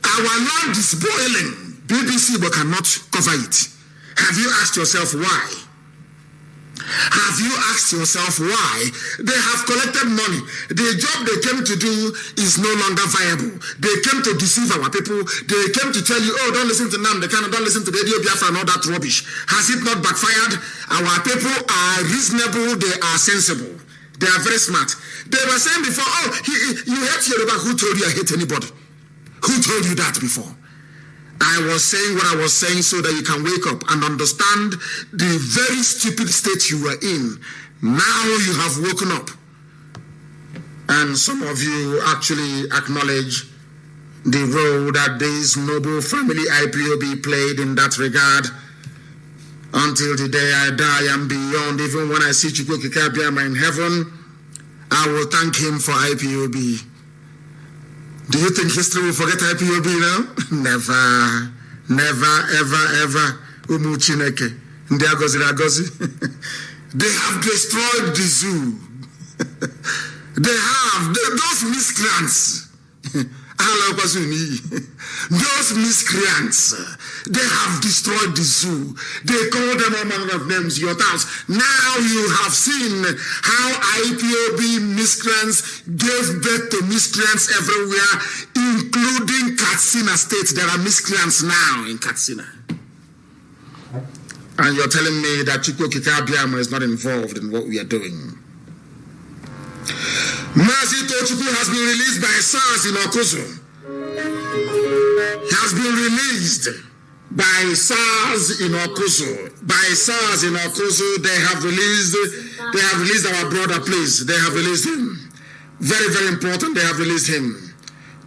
Our land is boiling. BBC cannot cover it. Have you asked yourself why? Have you asked yourself why? They have collected money. The job they came to do is no longer viable. They came to deceive our people. They came to tell you, oh, don't listen to Nnamdi, don't listen to Radio Biafra and all that rubbish. Has it not backfired? Our people are reasonable. They are sensible. They are very smart. They were saying before, oh, you hate Yoruba. Who told you I hate anybody? Who told you that before? I was saying what I was saying so that you can wake up and understand the very stupid state you were in. Now you have woken up. And some of you actually acknowledge the role that this noble family IPOB played in that regard. Until the day I die and beyond, even when I see Chukwu Kikabiama in heaven, I will thank him for IPOB. Do you think history will forget IPOB now? Never, never, ever, ever. Umu Chineke. They have destroyed the zoo. Those miscreants. Those miscreants, they have destroyed the zoo. They call them all manner of names, your towns. Now you have seen how IPOB miscreants gave birth to miscreants everywhere, including Katsina State. There are miscreants now in Katsina. And you're telling me that Chukwu Kikabiama is not involved in what we are doing. Mazi has been released by SARS in Okuzu. He has been released by SARS in Okuzu. By SARS in Okuzu, they have released our brother, please. They have released him. Very, very important, they have released him.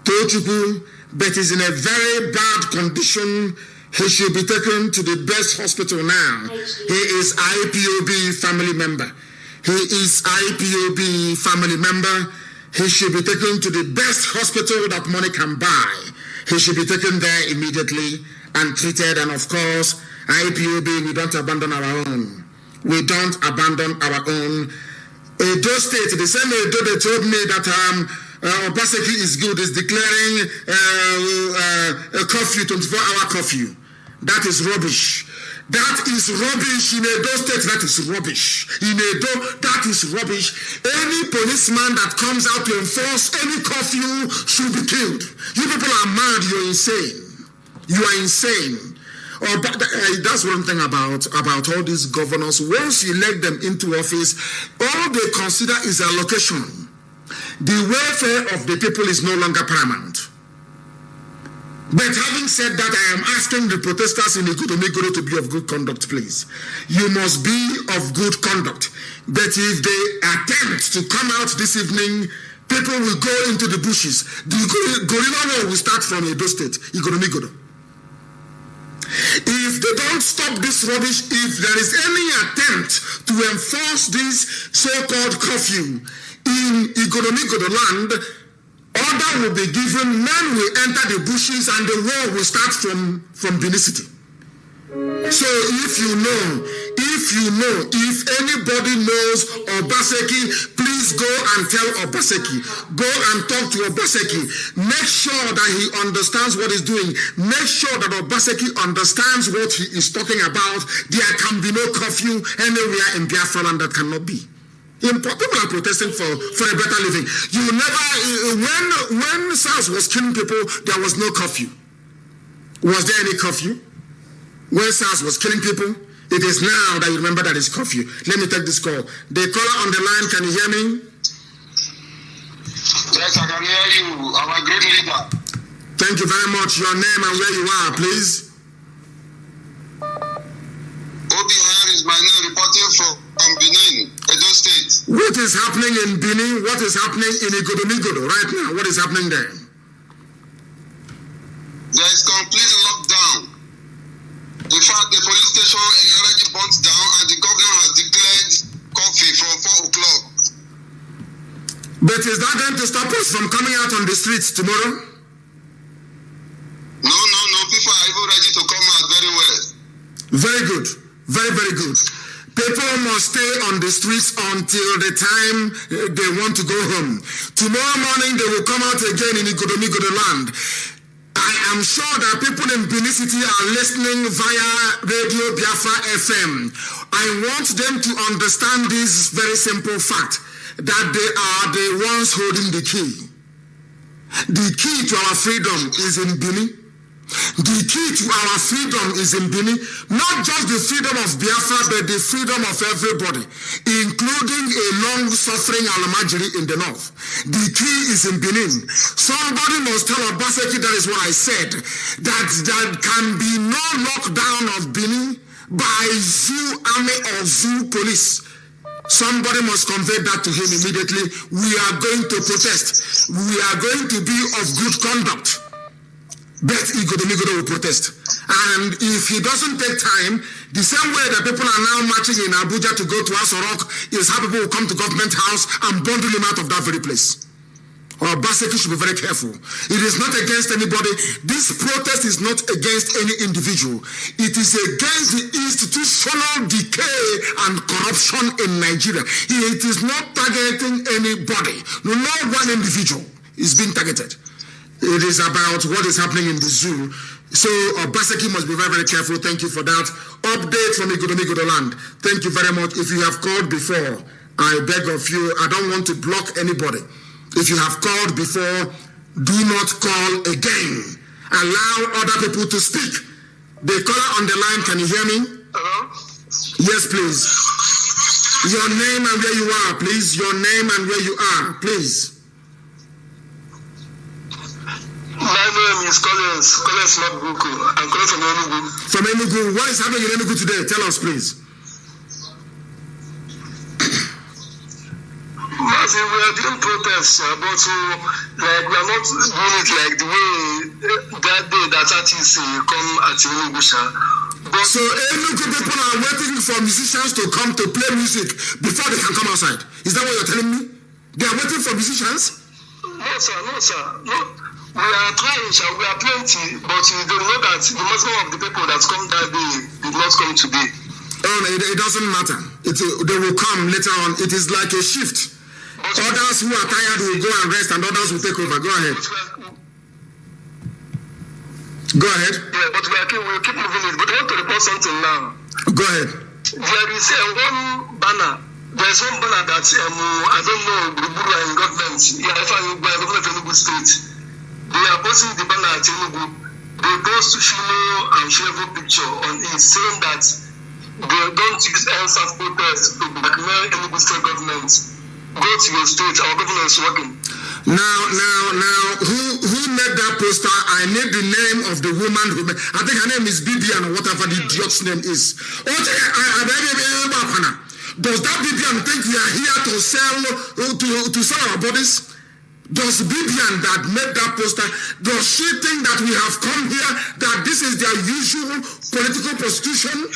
Tochukwu, but is in a very bad condition. He should be taken to the best hospital now. He is IPOB family member. He is IPOB family member. He should be taken to the best hospital that money can buy. He should be taken there immediately and treated. And of course, IPOB, we don't abandon our own. We don't abandon our own. Edo State, the same Edo they told me that Obaseki is good, is declaring a curfew, 24-hour curfew. That is rubbish. That is rubbish. In Edo State, that is rubbish. In Edo, that is rubbish. Any policeman that comes out to enforce any curfew should be killed. You people are mad. You're insane. You are insane. That's one thing about all these governors. Once you elect them into office, all they consider is allocation. The welfare of the people is no longer paramount. But having said that, I am asking the protesters in Igbodomigoro to be of good conduct, please. You must be of good conduct. But if they attempt to come out this evening, people will go into the bushes. The guerrilla war will start from Edo State, Igbodomigoro. If they don't stop this rubbish, if there is any attempt to enforce this so-called curfew in Igbodomigoro land, order will be given, men will enter the bushes, and the war will start from Benin City. So if anybody knows Obaseki, please go and tell Obaseki. Go and talk to Obaseki. Make sure that he understands what he's doing. Make sure that Obaseki understands what he is talking about. There can be no curfew anywhere in Biafra land. That cannot be. People are protesting for a better living. You never, when SARS was killing people, there was no curfew. Was there any curfew? When SARS was killing people, it is now that you remember that it's curfew. Let me take this call. The caller on the line, can you hear me? Yes, I can hear you. I'm a great leader. Thank you very much. Your name and where you are, please. Obi is my name, reporting from Benin, Edo State. What is happening in Benin? What is happening in Igbodomigoro right now? What is happening there? There is complete lockdown. In fact, the police station is already burnt down, and the governor has declared coffee from 4 o'clock. But is that going to stop us from coming out on the streets tomorrow? No. People are even ready to come out very well. Very good. Very, very good. People must stay on the streets until the time they want to go home. Tomorrow morning, they will come out again in Igbodomigoro land. I am sure that people in Benin City are listening via Radio Biafra FM. I want them to understand this very simple fact, that they are the ones holding the key. The key to our freedom is in Benin. The key to our freedom is in Benin. Not just the freedom of Biafra, but the freedom of everybody, including a long-suffering Alamajiri in the north. The key is in Benin. Somebody must tell Obaseki, that is what I said, that there can be no lockdown of Benin by Zoo Army or Zoo Police. Somebody must convey that to him immediately. We are going to protest. We are going to be of good conduct. But Igbodomigoro will protest. And if he doesn't take time, the same way that people are now marching in Abuja to go to Asorok is how people will come to government house and bundle him out of that very place. Obaseki should be very careful. It is not against anybody. This protest is not against any individual. It is against the institutional decay and corruption in Nigeria. It is not targeting anybody. No one individual is being targeted. It is about what is happening in the zoo. So Obaseki must be very, very careful. Thank you for that. Update from Igbodomigoro land. Thank you very much. If you have called before, I beg of you, I don't want to block anybody. If you have called before, do not call again. Allow other people to speak. The caller on the line, can you hear me? Hello? Yes, please. Your name and where you are, please. Your name and where you are, please. My name is Collins Mabuku. I'm calling from Enugu. From Enugu. What is happening in Enugu today? Tell us, please. Mazi, we are doing protests, but we are not doing it like the way that day that artists come at Enugu. So Enugu people are waiting for musicians to come to play music before they can come outside. Is that what you're telling me? They are waiting for musicians? No, sir. No. We are trying, we are plenty, but you don't know that the maximum of the people that come that day did not come today. Oh, no, it doesn't matter. They will come later on. It is like a shift. But others who are tired will go and rest, and others will take over. Go ahead. Go ahead. Yeah, but we'll keep moving it. But I want to report something now. Go ahead. There is one banner. There's one banner that I don't know the in government. Yeah, if I by government of Enugu State, they are posting the banner at Enugu. They post Shimo and Shevo picture on it, saying that they don't use EndSARS protest to blackmail Enugu State government. Go to your state. Our government is working. Now, who made that poster? I need the name of the woman who made. I think her name is Bibian or whatever the idiot's name is. Does that Bibian think we are here to sell our bodies? Does Bibian that made that poster, does she think that we have come here, that this is their usual political prostitution?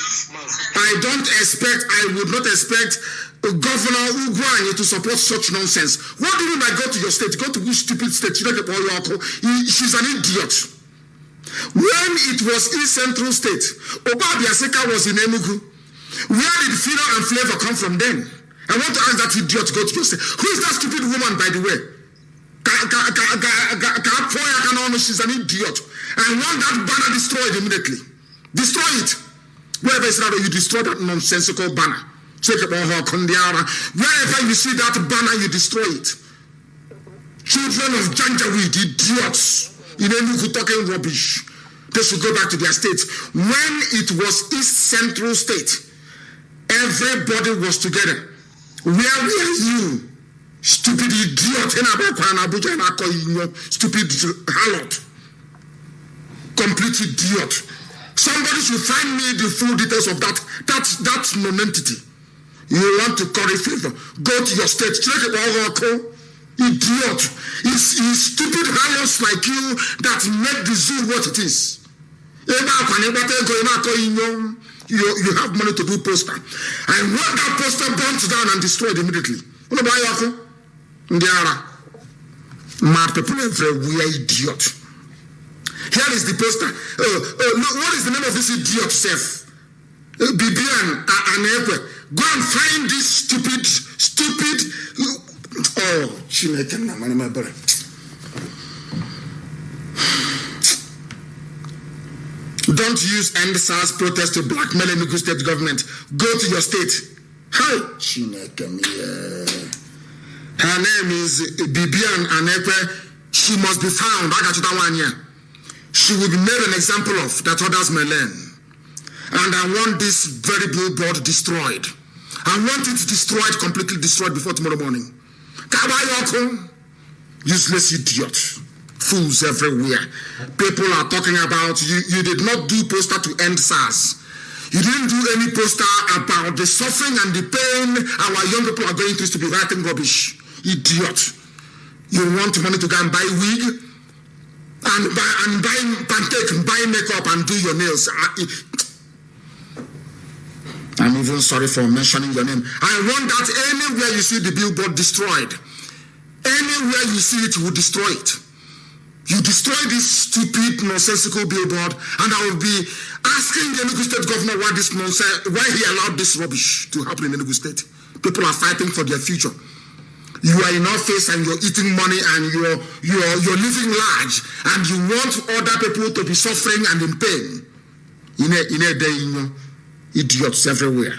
I would not expect Governor Ugwanye to support such nonsense. What do you mean by go to your state? Go to which stupid state? She's an idiot. When it was East Central State, Obabiaseka was in Enugu. Where did Fino and Flavor come from then? I want to ask that idiot to go to your state. Who is that stupid woman, by the way? She's an idiot. I want that banner destroyed immediately. Destroy it. Wherever it's not, you destroy that nonsensical banner. Wherever you see that banner, you destroy it. Children of Janjaweed, idiots. In Enugu talking rubbish. They should go back to their states. When it was East Central State, everybody was together. Where were you? Stupid idiot. Stupid harlot. Complete idiot. Somebody should find me the full details of that non-entity. You want to curry favor? Go to your state. Idiot. It's stupid harlots like you that make the zoo what it is. You have money to do poster. I want that poster burnt down and destroyed immediately. Mad people everywhere, idiot. Here is the poster. Look, what is the name of this idiot, Seth? Bibian Anekwe. Go and find this stupid. Oh, don't use EndSARS protest to blackmail Enugu state government. Go to your state. Hi, her name is Bibian Anekwe. She must be found. I got you that 1 year. She will be made an example of that others may learn. And I want this very billboard destroyed. I want it destroyed, completely destroyed before tomorrow morning. Useless idiot. Fools everywhere. People are talking about you did not do poster to end SARS. You didn't do any poster about the suffering and the pain our young people are going through to be writing rubbish. Idiot. You want money to go and buy wig and buy pancake and buy makeup and do your nails. I'm even sorry for mentioning your name. I want that anywhere you see the billboard destroyed. Anywhere you see it, you will destroy it. You destroy this stupid, nonsensical billboard, and I will be asking the Enugu State governor why he allowed this rubbish to happen in Enugu State. People are fighting for their future. You are in office and you're eating money and you're living large, and you want other people to be suffering and in pain. Idiots everywhere.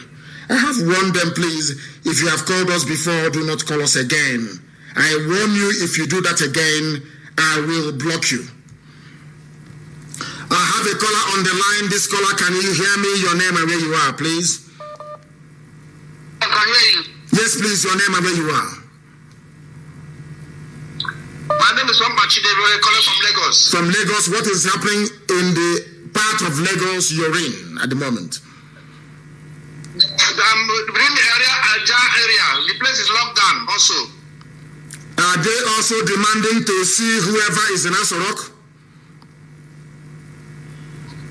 I have warned them, please. If you have called us before, do not call us again. I warn you, if you do that again, I will block you. I have a caller on the line. This caller, can you hear me? Your name and where you are, please. I can hear you. Yes, please, your name and where you are. My name is Nnamdi, calling from Lagos. From Lagos, what is happening in the part of Lagos you're in at the moment? I'm in the area. The place is locked down also. Are they also demanding to see whoever is in Asorok?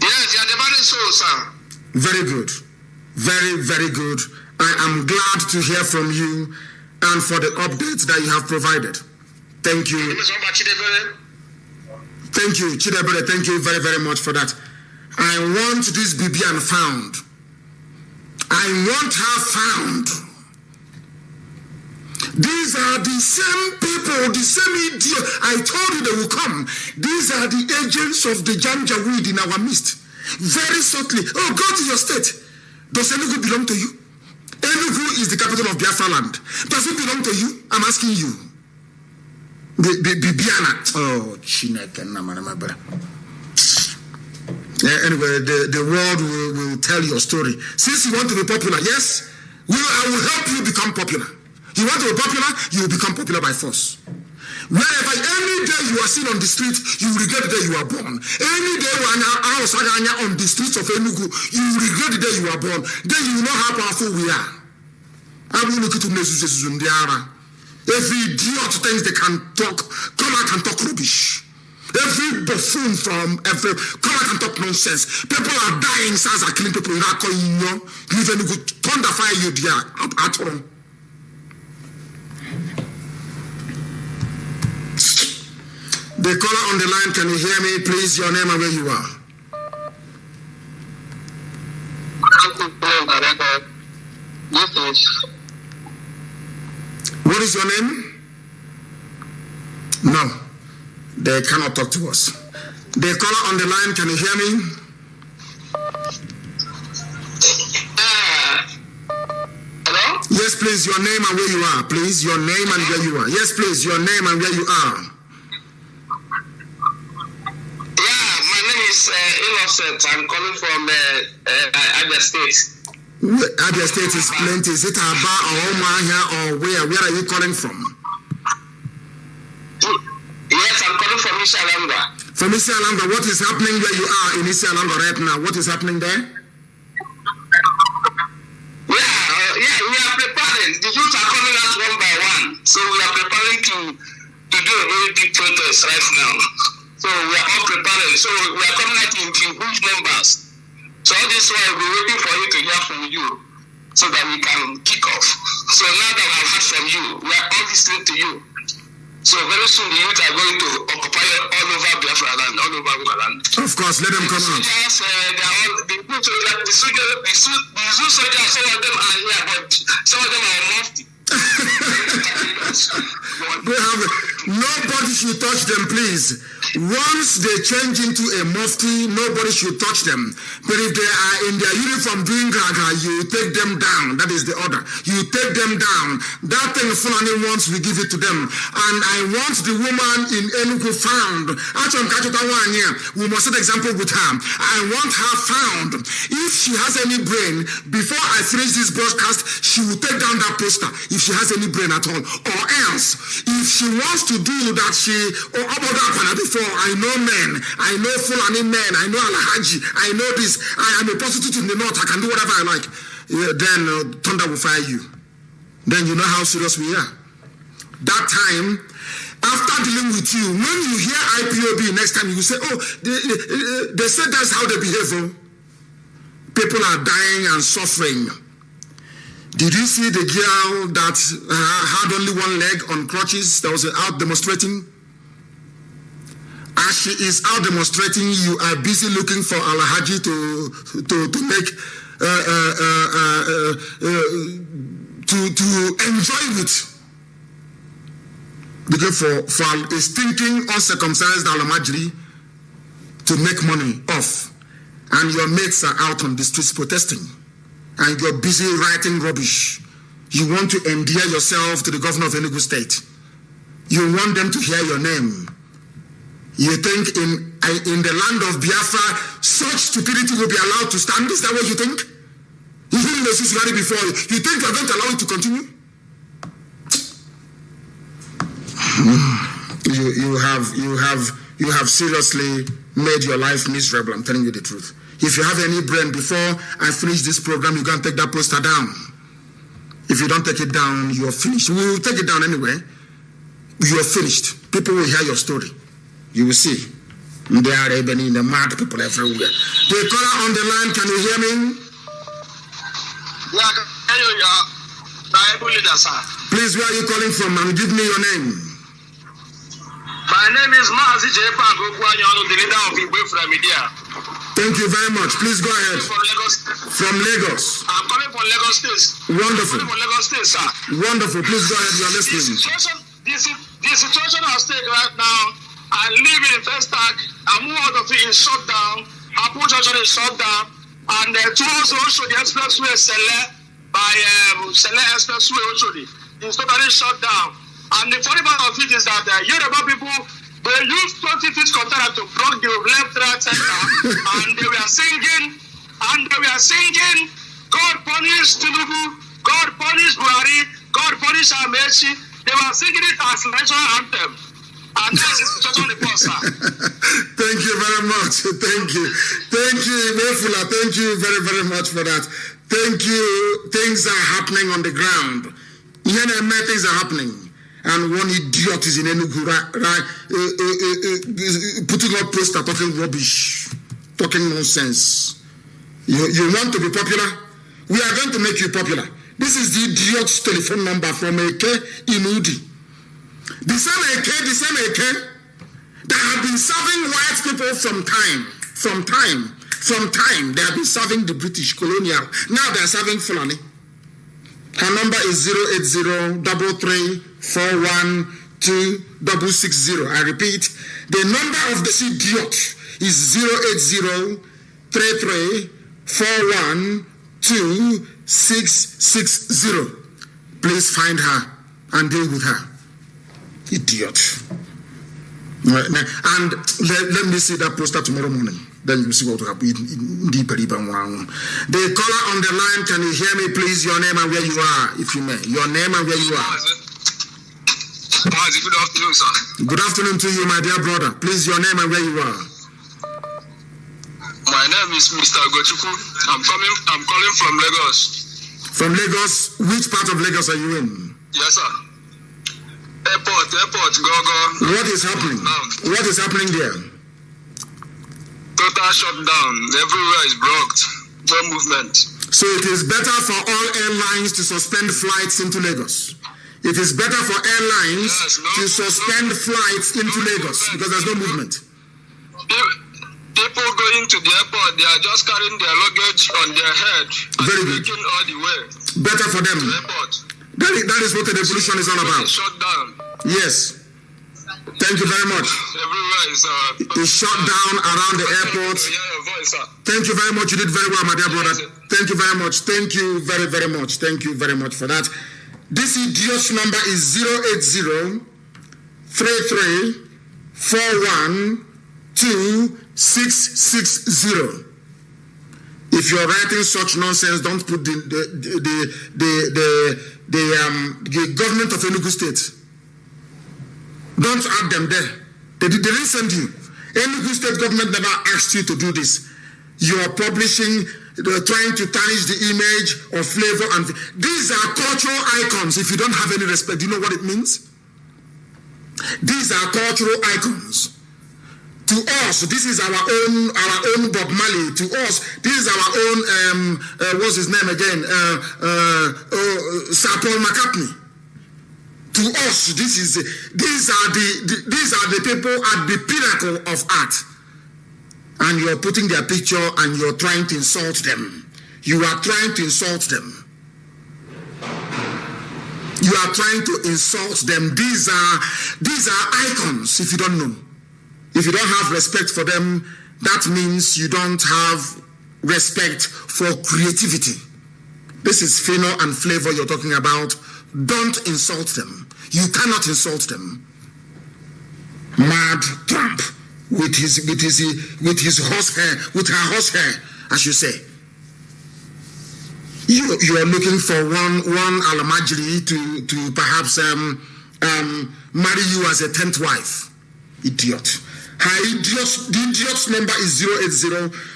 Yes, they are demanding so, sir. Very good. Very, very good. I am glad to hear from you and for the updates that you have provided. Thank you. Thank you, Chidebere. Thank you very, very much for that. I want this Bibian found. I want her found. These are the same people, the same idiot. I told you they will come. These are the agents of the Janjaweed in our midst. Very subtly. Oh, go to your state. Does Enugu belong to you? Enugu is the capital of Biafra land. Does it belong to you? I'm asking you. Bibiana. Oh, Chineke Namanamabara. Anyway, the world will tell your story. Since you want to be popular, yes, I will help you become popular. You want to be popular, you will become popular by force. Wherever, any day you are seen on the street, you will regret the day you are born. Any day on the streets of Enugu, you will regret the day you are born. Then you will know how powerful we are. Every idiot thinks they can talk, come out and talk rubbish. Every buffoon come out and talk nonsense. People are dying, SARS are killing people. Leave Enugu, thunder fire you there at home. The caller on the line, can you hear me? Please, your name and where you are. What is your name? No, they cannot talk to us. The caller on the line, can you hear me? Hello? Yes, please, your name and where you are. Please, your name and where you are. Yes, please, your name and where you are. Innocent. I'm calling from Abia State. Abia State is plenty. Is it Aba or Omahia or where? Where are you calling from? Yes, I'm calling from Isialanga. From Isialanga, what is happening where you are in Isialanga right now? What is happening there? Yeah, we are preparing. The youth are coming out one by one. So we are preparing to do a very big protest right now. So we are all preparing. So we are coming out in huge numbers. So all this while we're waiting for you to hear from you so that we can kick off. So now that I've heard from you, we are all listening to you. So very soon the youth are going to occupy all over Biafra land, all over Ugaland. Of course, let them come out. The soldiers, some of them are here, but some of them are mufti. Nobody should touch them, please. Once they change into a mufti, nobody should touch them. But if they are in their uniform doing gaga, you take them down. That is the order. You take them down. That thing Fulani wants, we give it to them. And I want the woman in Enugu found. We must set example with her. I want her found. If she has any brain, before I finish this broadcast, she will take down that poster. If she has any brain at all. Or else, if she wants to do that, before, I know men, I know Fulani men, I know Alhaji, I know this, I am a prostitute in the north, I can do whatever I like. Then thunder will fire you. Then you know how serious we are. That time, after dealing with you, when you hear IPOB next time, you say, oh, they said that's how they behave. People are dying and suffering. Did you see the girl that had only one leg on crutches that was out demonstrating? As she is out demonstrating, you are busy looking for Alhaji to make to enjoy it. Because for a stinking uncircumcised Alamajri to make money off, and your mates are out on the streets protesting, and you're busy writing rubbish. You want to endear yourself to the governor of Enugu State. You want them to hear your name. You think in the land of Biafra, such stupidity will be allowed to stand? Is that what you think? Even the society before you think you're going to allow it to continue? You have seriously made your life miserable. I'm telling you the truth. If you have any brain, before I finish this program, you can take that poster down. If you don't take it down, you are finished. We will take it down anyway. You are finished. People will hear your story. You will see. There are even the mad people everywhere. The caller on the line, can you hear me? Yeah, I can hear you. Please, where are you calling from? And give me your name. My name is Mazi, the leader of Biafra Media. Thank you very much. Please go ahead. From Lagos. I'm coming from Lagos State. Wonderful. I'm coming from Lagos State, sir. Wonderful. Please go ahead. You are listening. The situation at stake right now, I live in Festac. I'm out of it in shutdown. Apu Junction is shut down. And towards also the expressway Sele by Sele Expressway Oshodi is totally shut down. And the funny part of it is that Yoruba people, they use 20 feet container to block the left, right, center, and they were singing, God punish Tinubu, God punish Buhari, God punish Amechi. They were singing it as national anthem. And that is the situation on the bus, sir. Thank you very much. Thank you, Mefula. Thank you very, very much for that. Thank you. Things are happening on the ground. Things are happening. And one idiot is in Enugu, putting up poster, talking rubbish, talking nonsense. You want to be popular? We are going to make you popular. This is the idiot's telephone number from Eke Inudi. The same Eke that have been serving white people from time. They have been serving the British colonial. Now they are serving Fulani. Her number is 080-33-412-660. I repeat, the number of this idiot is 080-33-412-660. Please find her and deal with her. Idiot. And let me see that poster tomorrow morning. Then you see what will happen. The caller on the line, can you hear me, please? Your name and where you are, if you may. Your name and where you are. Mazi, good afternoon, sir. Good afternoon to you, my dear brother. Please, your name and where you are. My name is Mr. Gochuku. I'm calling from Lagos. From Lagos? Which part of Lagos are you in? Yes, sir. Airport, go. What is happening? What is happening there? Total shutdown. Everywhere is blocked. No movement. So it is better for all airlines to suspend flights into Lagos. It is better for airlines to suspend flights into Lagos because there's no movement. People going to the airport, they are just carrying their luggage on their head. Very good. All the way. Better for them. To the airport. That is what the revolution is all about. Shut down. Yes. Thank you very much. Everywhere is shut down around the airport. Thank you very much. You did very well, my dear brother. Thank you very much. Thank you very, very much. Thank you very much for that. This idiot's number is 080-33-412-660. If you're writing such nonsense, don't put the government of Enugu State. Don't add them there. They didn't send you. Enugu State government never asked you to do this. You are publishing, trying to tarnish the image of flavor, and these are cultural icons. If you don't have any respect, do you know what it means? These are cultural icons. To us, this is our own Bob Marley. To us, this is our own what's his name again? Sir Paul McCartney. To us, these are the people at the pinnacle of art, and you're putting their picture and you're trying to insult them. You are trying to insult them. You are trying to insult them. These are icons. If you don't know, if you don't have respect for them, that means you don't have respect for creativity. This is fino and flavor you're talking about. Don't insult them. You cannot insult them. Mad Trump with his horse hair, with her horse hair, as you say. You are looking for one Alamajiri to perhaps marry you as a 10th wife. Idiot. The idiot's number is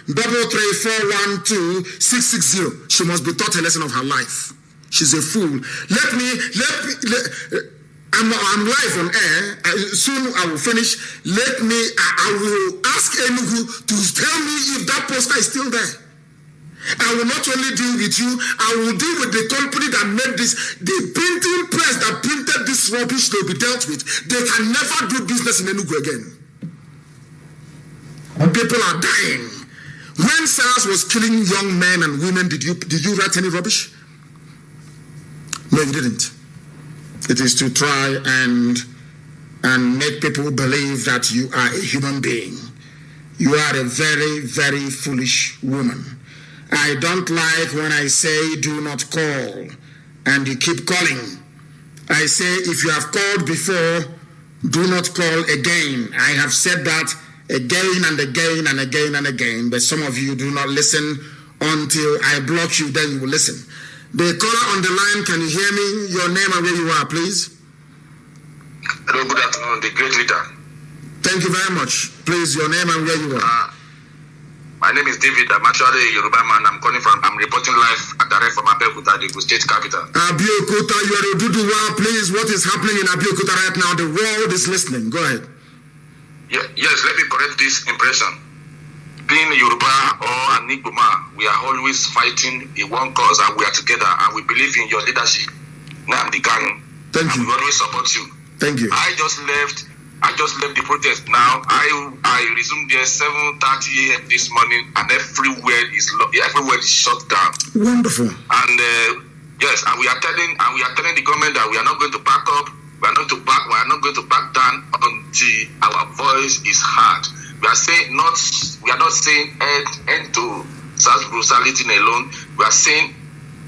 080-33-412-660. She must be taught a lesson of her life. She's a fool. I'm live on air. Soon I will finish. I will ask Enugu to tell me if that poster is still there. I will not only deal with you, I will deal with the company that made this. The printing press that printed this rubbish will be dealt with. They can never do business in Enugu again. People are dying. When SARS was killing young men and women, did you write any rubbish? No, you didn't. It is to try and make people believe that you are a human being. You are a very, very foolish woman. I don't like when I say do not call and you keep calling. I say if you have called before, do not call again. I have said that again and again and again and again, but some of you do not listen until I block you, then you will listen. The caller on the line, can you hear me? Your name and where you are, please. Hello, good afternoon, the great leader. Thank you very much. Please, your name and where you are. My name is David. I'm actually a Yoruba man. I'm reporting live and direct from Abeokuta, the state capital. Abeokuta, you are a Duduwa. Please, what is happening in Abeokuta right now? The world is listening. Go ahead. Yes, let me correct this impression. Being Yoruba or an Igboma, we are always fighting a one cause and we are together and we believe in your leadership. Nnamdi Kanu. Thank you. We always support you. Thank you. I just left the protest now. I resumed there 7:30 a.m. this morning, and everywhere is shut down. Wonderful. And yes, and we are telling the government that we are not going to back up. We are not going to back down until our voice is heard. We are not saying end to such brutality alone. We are saying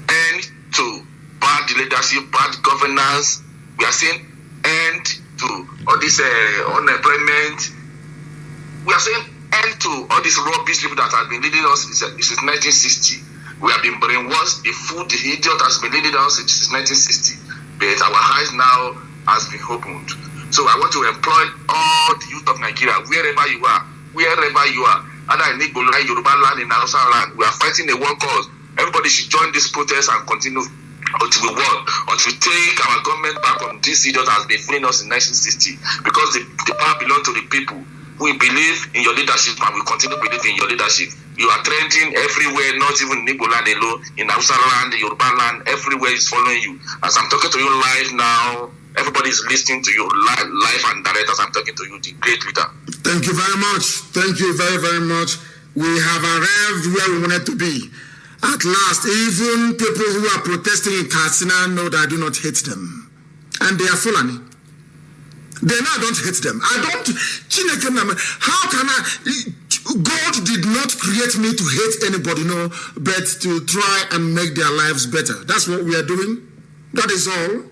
end to bad leadership, bad governance. We are saying end to all this unemployment. We are saying end to all these rubbish people that have been leading us since 1960. We have been brainwashed. The idiot has been leading us since 1960. But our eyes now has been opened. So I want to employ all the youth of Nigeria, wherever you are, either in Igbo land, Yoruba land, in Hausa land. We are fighting a one cause. Everybody should join this protest and continue until we won, until we take our government back from this idiot that has been fooling us in 1960. Because the power belongs to the people. We believe in your leadership and we continue to believe in your leadership. You are trending everywhere, not even in Igbo land alone, in Hausa land, Yoruba land, everywhere is following you. As I'm talking to you live now, everybody is listening to you live and direct as I'm talking to you, the great leader. Thank you very much. Thank you very, very much. We have arrived where we wanted to be. At last, even people who are protesting in Katsina know that I do not hate them. And they are Fulani. They know I don't hate them. How can I? God did not create me to hate anybody, no, but to try and make their lives better. That's what we are doing. That is all.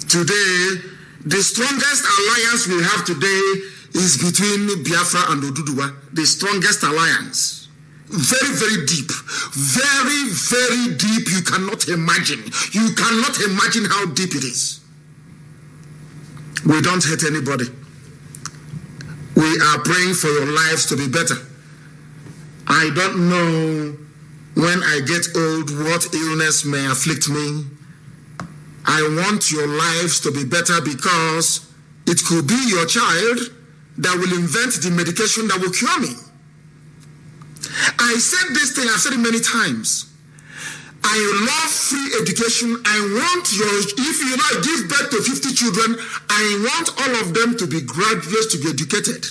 Today, the strongest alliance we have today is between Biafra and Oduduwa. The strongest alliance. Very, very deep. Very, very deep. You cannot imagine. You cannot imagine how deep it is. We don't hate anybody. We are praying for your lives to be better. I don't know when I get old what illness may afflict me. I want your lives to be better because it could be your child that will invent the medication that will cure me. I said this thing, I've said it many times. I love free education. I want if you like give birth to 50 children, I want all of them to be graduates, to be educated.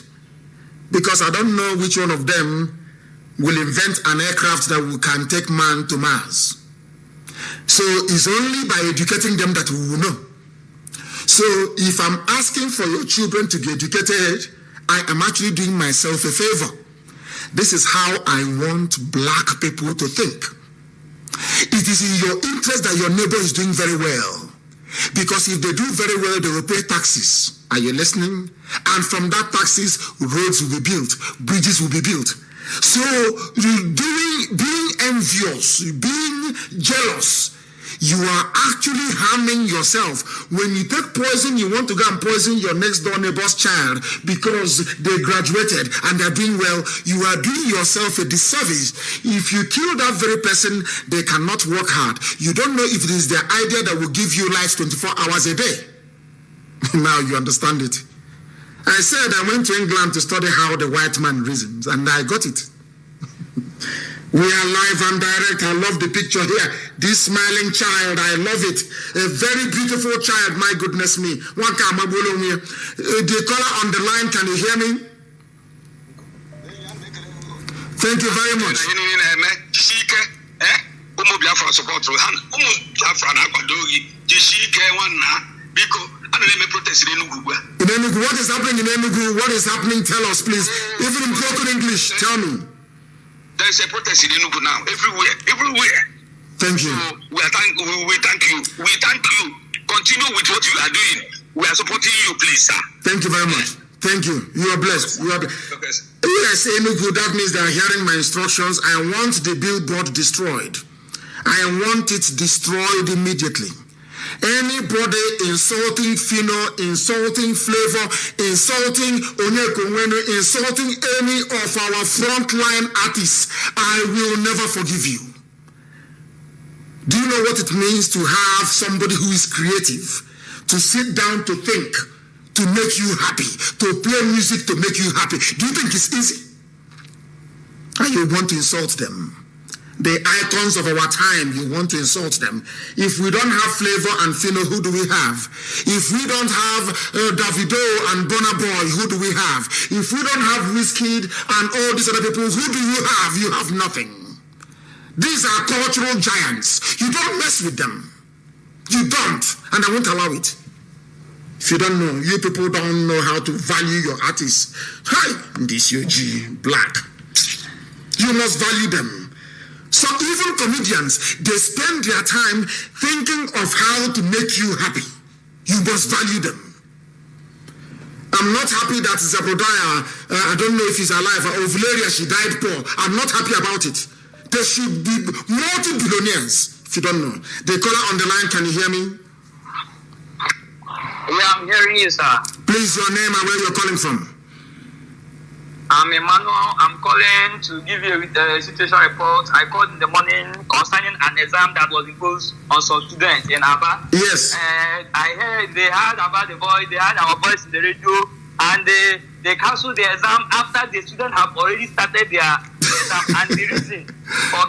Because I don't know which one of them will invent an aircraft that can take man to Mars. So it's only by educating them that we will know. So if I'm asking for your children to be educated, I am actually doing myself a favor. This is how I want black people to think. It is in your interest that your neighbor is doing very well. Because if they do very well, they will pay taxes. Are you listening? And from that taxes, roads will be built, bridges will be built. So being envious, being jealous, you are actually harming yourself. When you take poison, you want to go and poison your next door neighbor's child because they graduated and they're doing well. You are doing yourself a disservice. If you kill that very person, they cannot work hard. You don't know if it is their idea that will give you life 24 hours a day. Now you understand it. I said I went to England to study how the white man reasons, and I got it. We are live and direct. I love the picture here. This smiling child, I love it. A very beautiful child, my goodness me. The caller on the line, can you hear me? Thank you very much. In Enugu, what is happening in Enugu? What is happening? Tell us, please. Even in broken English, tell me. There is a protest in Enugu now, everywhere. Thank you. So we thank you. We thank you. Continue with what you are doing. We are supporting you, please, sir. Thank you very much. Thank you. You are blessed. Okay. Yes, Enugu, that means they are hearing my instructions. I want the billboard destroyed. I want it destroyed immediately. Anybody insulting Fino, insulting Flavor, insulting Onyekonwenu, insulting any of our frontline artists, I will never forgive you. Do you know what it means to have somebody who is creative, to sit down to think, to make you happy, to play music to make you happy? Do you think it's easy? And you want to insult them? The icons of our time, you want to insult them. If we don't have Flavor and Fino, who do we have? If we don't have Davido and Burna Boy, who do we have? If we don't have Wizkid and all these other people, who do you have? You have nothing. These are cultural giants. You don't mess with them. You don't, and I won't allow it. If you don't know, you people don't know how to value your artists. Hi, this UG, black. You must value them. So even comedians, they spend their time thinking of how to make you happy. You must value them. I'm not happy that Zabrodaya, I don't know if he's alive, or Valeria, she died poor. I'm not happy about it. There should be multi-billionaires, if you don't know. The caller on the line, can you hear me? Yeah, I'm hearing you, sir. Please, your name and where you're calling from. I'm Emmanuel. I'm calling to give you a situation report. I called in the morning concerning an exam that was imposed on some students in Aba. Yes. And I heard they had about the voice, they had our voice in the radio, and they canceled the exam after the students have already started their exam. And the reason for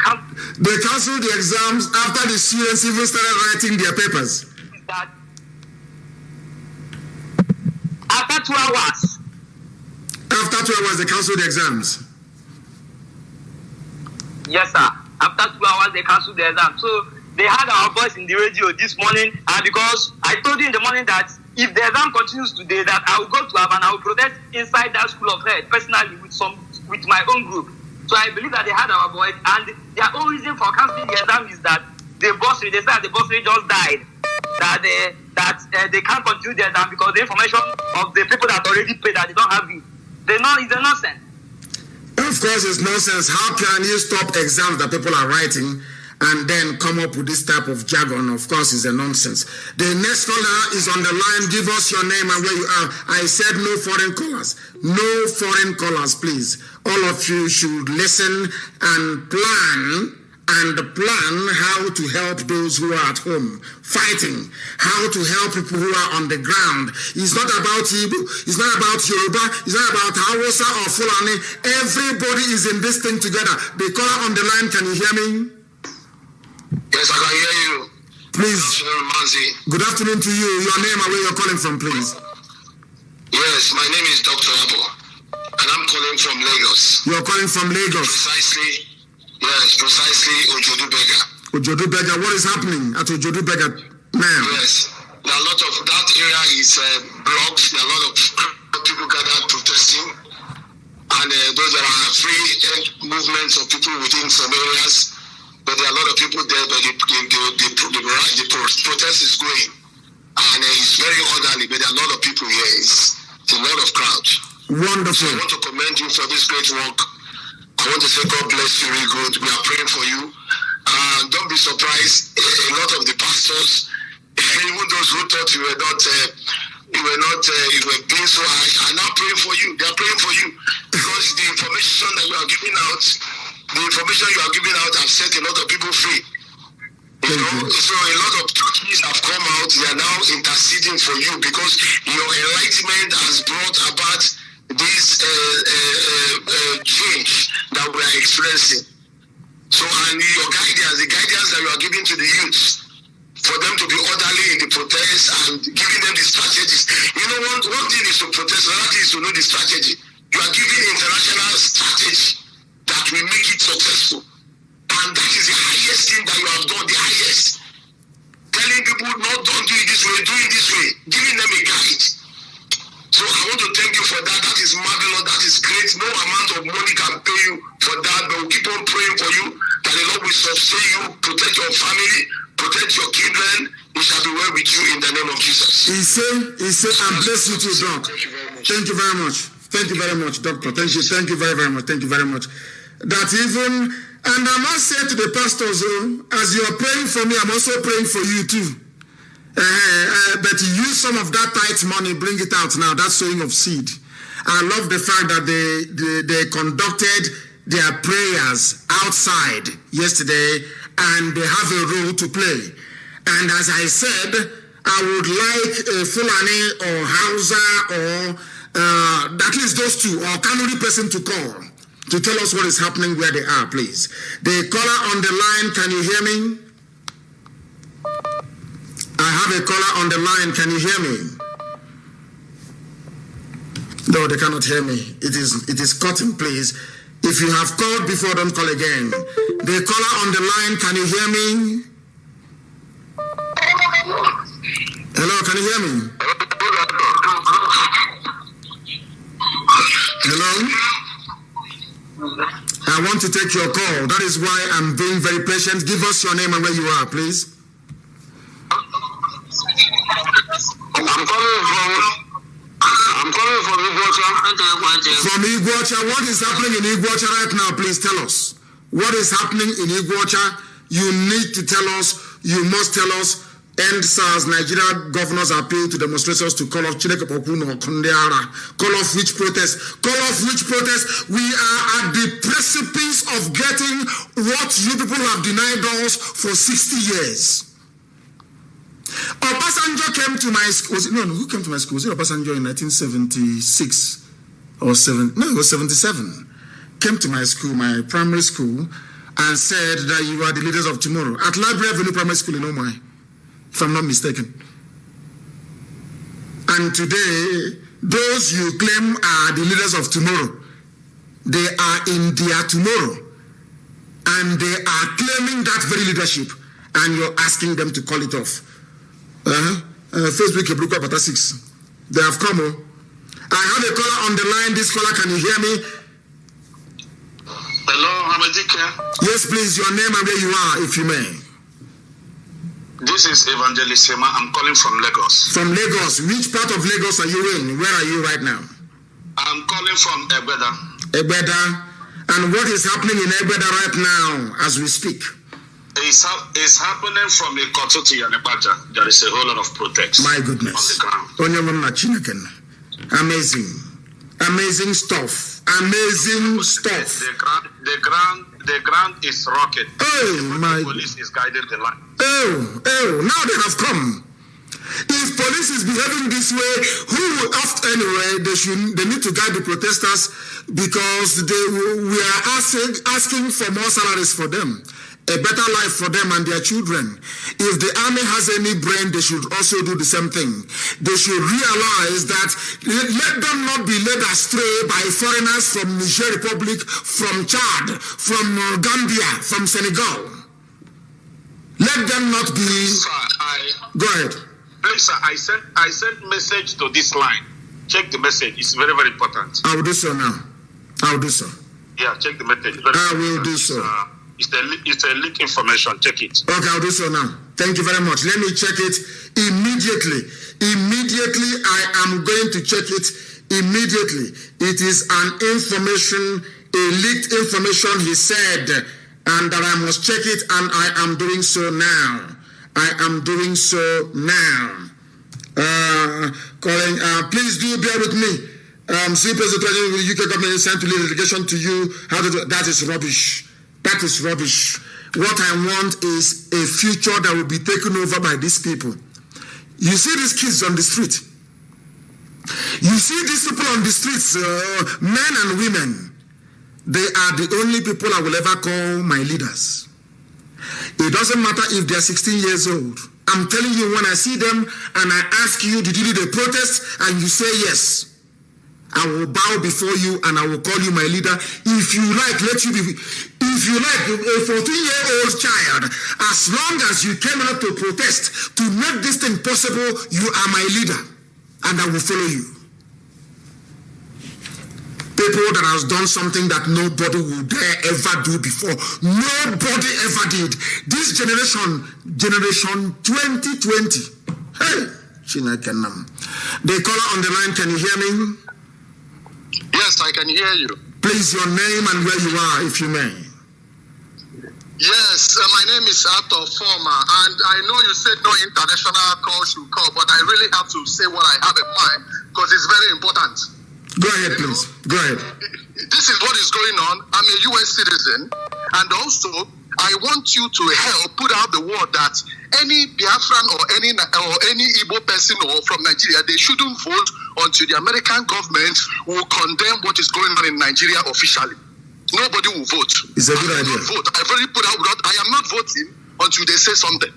they canceled the exams after the students even started writing their papers. Is that after 2 hours. After 2 hours, they canceled the exams. Yes, sir. After 2 hours, they canceled the exam. So they had our voice in the radio this morning, and because I told you in the morning that if the exam continues today, that I will go to Aba and I will protest inside that school of health personally with my own group. So I believe that they had our voice, and their own reason for canceling the exam is that the bursary, they said the bursary just died. That they can't continue the exam because the information of the people that already paid that they don't have it. It's a nonsense. Of course, it's nonsense. How can you stop exams that people are writing and then come up with this type of jargon? Of course, it's a nonsense. The next caller is on the line. Give us your name and where you are. I said no foreign callers. No foreign callers, please. All of you should listen and plan how to help those who are at home fighting, how to help people who are on the ground. It's not about Igbo, it's not about Yoruba, it's not about Hausa or Fulani. Everybody is in this thing together. The caller on the line, can you hear me? Yes, I can hear you. Please. Good afternoon, Mazi. Good afternoon to you. Your name and where you're calling from, please. Yes, my name is Dr. Abo, and I'm calling from Lagos. You're calling from Lagos? Precisely Ojodubega. Ojodubega, what is happening at Ojodubega now? Yes, there are a lot of, that area is blocked. There are a lot of people gathered protesting, and though there are free movements of people within some areas, but there are a lot of people there, but the protest is going, and it's very orderly, but there are a lot of people here. It's a lot of crowd. Wonderful. So I want to commend you for this great work. I want to say God bless you really good. We are praying for you. Don't be surprised. A lot of the pastors, even those who thought you were being so harsh, are now praying for you. They are praying for you because the information that you are giving out, have set a lot of people free. You know, so a lot of churches have come out. They are now interceding for you because your enlightenment has brought about this change that we are experiencing. So, and your guidance, the guidance that you are giving to the youth, for them to be orderly in the protest and giving them the strategies. You know, one thing is to protest, another thing is to know the strategy. You are giving international strategy that will make it successful. And that is the highest thing that you have done, the highest. Telling people, no, don't do it this way, do it this way. Giving them a guide. So I want to thank you for that. That is is marvelous, that is great. No amount of money can pay you for that, but we'll keep on praying for you, that the Lord will sustain you, protect your family, protect your children. It shall be well with you in the name of Jesus. He said, and bless you too, Doc. Thank you very much. Thank you very much, Doctor. Thank you very much. Thank you very much. That even, and I must say to the pastors, as you are praying for me, I'm also praying for you too. But use some of that tithe money, bring it out now. That's sowing of seed. I love the fact that they conducted their prayers outside yesterday, and they have a role to play. And as I said, I would like a Fulani or Hausa or at least those two, or Kanu person to call to tell us what is happening where they are, please. The caller on the line, can you hear me? I have a caller on the line, can you hear me? No, they cannot hear me. It is cutting, please. If you have called before, don't call again. The caller on the line, can you hear me? Hello, can you hear me? Hello? I want to take your call. That is why I'm being very patient. Give us your name and where you are, please. I'm calling from Iguacha. From Iguacha, what is happening in Iguacha right now? Please tell us. What is happening in Iguacha? You need to tell us. You must tell us. End SARS, Nigeria governors appeal to demonstrators to call off Chineke Pokuno Kondeara. Call off which protest? Call off which protest? We are at the precipice of getting what you people have denied us for 60 years. Obasanjo came to my school. Who came to my school? Was it Obasanjo in 1976 or 7? No, it was 77. Came to my school, my primary school, and said that you are the leaders of tomorrow at Library Avenue Primary School in Omai, if I'm not mistaken. And today, those you claim are the leaders of tomorrow, they are in their tomorrow, and they are claiming that very leadership, and you're asking them to call it off. Facebook, Ebruka Bata 6. They have come. I have a caller on the line. This caller, can you hear me? Hello, Hamadike. Yes, please, your name and where you are, if you may. This is Evangelist Sema. I'm calling from Lagos. From Lagos. Which part of Lagos are you in? Where are you right now? I'm calling from Egbeda. Egbeda. And what is happening in Egbeda right now as we speak? It's happening from Ikoto to Yanebaja. There is a whole lot of protests. My goodness. On the ground. Amazing. Amazing stuff. Amazing stuff. The ground is rocking. Oh, my. The police is guiding the line. Oh, now they have come. If police is behaving this way, who will ask anyway? They need to guide the protesters because we are asking for more salaries for them, a better life for them and their children. If the army has any brain, they should also do the same thing. They should realize that let them not be led astray by foreigners from Niger Republic, from Chad, from Gambia, from Senegal. Let them not be. Go ahead. Please, sir, I sent message to this line. Check the message. It's very, very important. I will do so now. I will do so. Yeah, check the message. I will do so. It's a leak information. Check it. Okay, I'll do so now. Thank you very much. Let me check it immediately. Immediately, I am going to check it immediately. It is an information, a leaked information, he said, and that I must check it, and I am doing so now. I am doing so now. Please do bear with me. See, President, the UK government is sent to lead a delegation to you. That is rubbish. That is rubbish. What I want is a future that will be taken over by these people. You see these kids on the street. You see these people on the streets, men and women. They are the only people I will ever call my leaders. It doesn't matter if they're 16 years old. I'm telling you, when I see them and I ask you, did you lead a protest? And you say yes. I will bow before you and I will call you my leader. If you like, if you like, a 14-year-old child, as long as you came out to protest to make this thing possible, you are my leader and I will follow you. people that has done something that nobody will dare ever do before. Nobody ever did. This generation 2020. Hey, Chinakenam. The caller on the line, can you hear me? Yes, I can hear you. Please, your name and where you are, if you may. Yes, my name is Ato Former, and I know you said no international call should call, but I really have to say what I have in mind because it's very important. Go ahead, please. Go ahead. This is what is going on. I'm a U.S. citizen, and also I want you to help put out the word that any Biafran or any Igbo person or from Nigeria, they shouldn't vote until the American government will condemn what is going on in Nigeria officially. Nobody will vote. It's a good idea. I've already put out that I am not voting until they say something.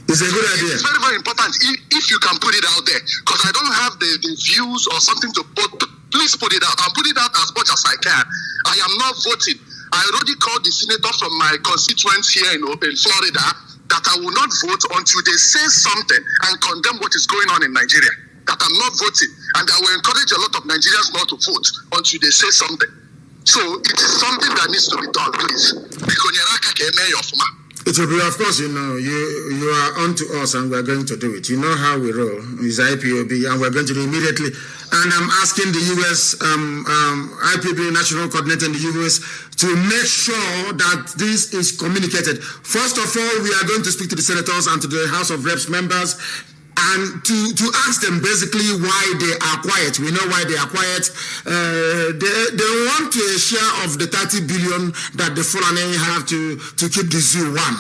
It's a good idea. It's very, very important if you can put it out there, because I don't have the views or something to put. Please put it out. I'll put it out as much as I can. I am not voting. I already called the senator from my constituents here in Florida that I will not vote until they say something and condemn what is going on in Nigeria. That I'm not voting, and I will encourage a lot of Nigerians not to vote until they say something. So it is something that needs to be done, please. It will be, of course, you know, you are on to us and we're going to do it. You know how we roll. It's IPOB and we're going to do it immediately. And I'm asking the U.S. IPOB National Coordinator in the U.S. to make sure that this is communicated. First of all, we are going to speak to the senators and to the House of Reps members and to ask them basically why they are quiet. We know why they are quiet. They want a share of the 30 billion that the Fulani have to keep the zoo one.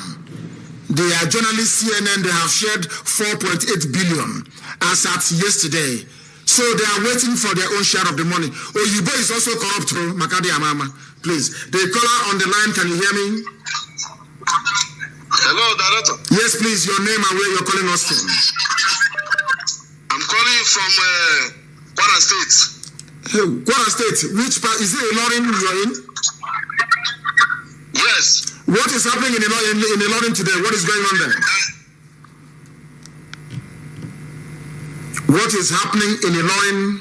They are journalists, CNN, they have shared 4.8 billion as at yesterday. So they are waiting for their own share of the money. Oyibo is also corrupt, Makadi Amama. Please. The caller on the line, can you hear me? Hello, Director. Yes, please, your name and where you're calling us from. I'm calling from Kwara State. Hey, Kwara State, which part? Is it Ilorin you're in? Yes. What is happening in Ilorin today? What is going on there? What is happening in Ilorin?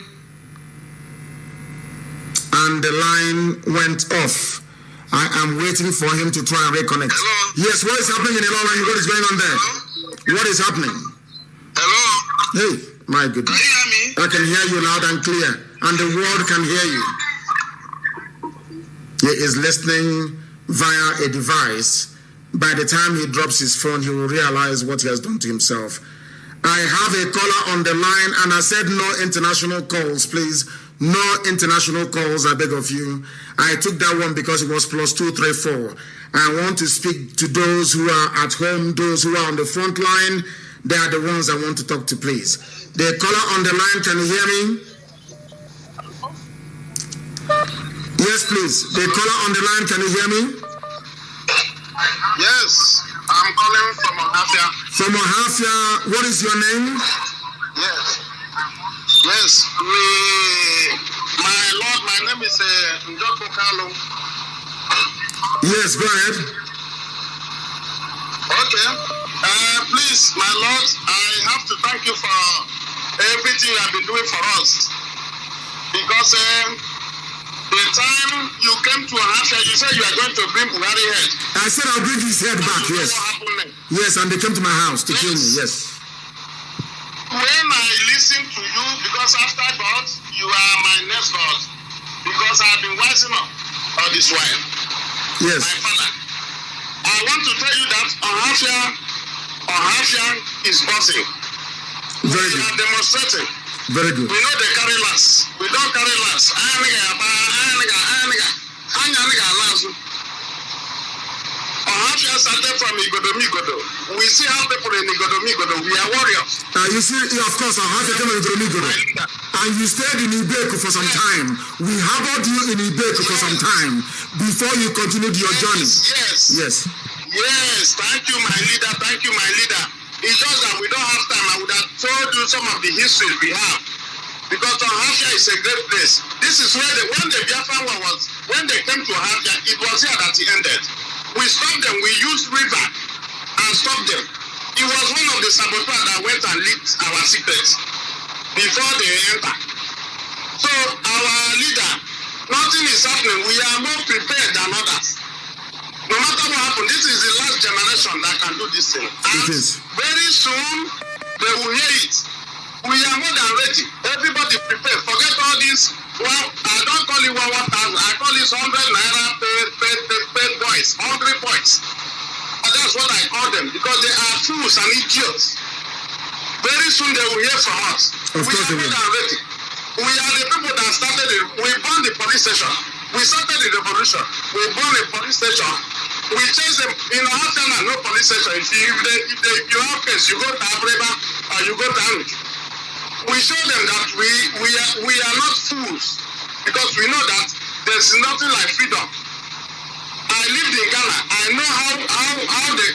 And the line went off. I am waiting for him to try and reconnect. Hello? Yes, what is happening in Ilorin? What is going on there? Hello? What is happening? Hello? Hey, my goodness. Can you hear me? I can hear you loud and clear, and the world can hear you. He is listening via a device. By the time he drops his phone, he will realize what he has done to himself. I have a caller on the line, and I said no international calls, please. No international calls, I beg of you. I took that one because it was +234. I want to speak to those who are at home, those who are on the front line. They are the ones I want to talk to, please. The caller on the line, can you hear me? Yes, please. The caller on the line, can you hear me? Yes, I'm calling from Ohafia. From Ohafia, what is your name? Yes. Yes, my lord, my name is Kanu. Yes, go ahead. Okay. Please, my lord, I have to thank you for everything you have been doing for us. Because the time you came to Ohafia, you said you are going to bring Buhari head. I said I'll bring his head back, yes. Yes, and they came to my house to kill me, yes. When I listen to you, because after God, you are my next God. Because I have been wising up all this while. Yes. My father. I want to tell you that Ohafia is buzzing. Very good. We are demonstrating. Very good. We know they carry last. We don't carry last. Ohafia started from Igodo. We see how people in Igodo, we are warriors. You see, of course, Ohafia came in Igodo. And you stayed in Ibeku for some time. We harbored you in Ibeku for some time before you continued your journey. Yes. Thank you, my leader. It's just that we don't have time. I would have told you some of the history we have. Because Ohafia is a great place. This is where when the Biafra war was, when they came to Ohafia, it was here that it ended. We stopped them. We used river and stopped them. It was one of the saboteurs that went and leaked our secrets before they enter. So our leader, nothing is happening. We are more prepared than others. No matter what happens, this is the last generation that can do this thing. And very soon, they will hear it. We are more than ready. Everybody prepare. Forget all this. Well, I don't call it 1,000. I call it 100 naira paid boys, hungry boys. And that's what I call them because they are fools and idiots. Very soon they will hear from us. We are more than ready. We are the people that started it. We burned the police station. We started the revolution. We burned the police station. We changed them. In Afghanistan, no police station. If you have case, you go to Abreba or you go to Anuj. We show them that we are not fools because we know that there's nothing like freedom. I lived in Ghana. I know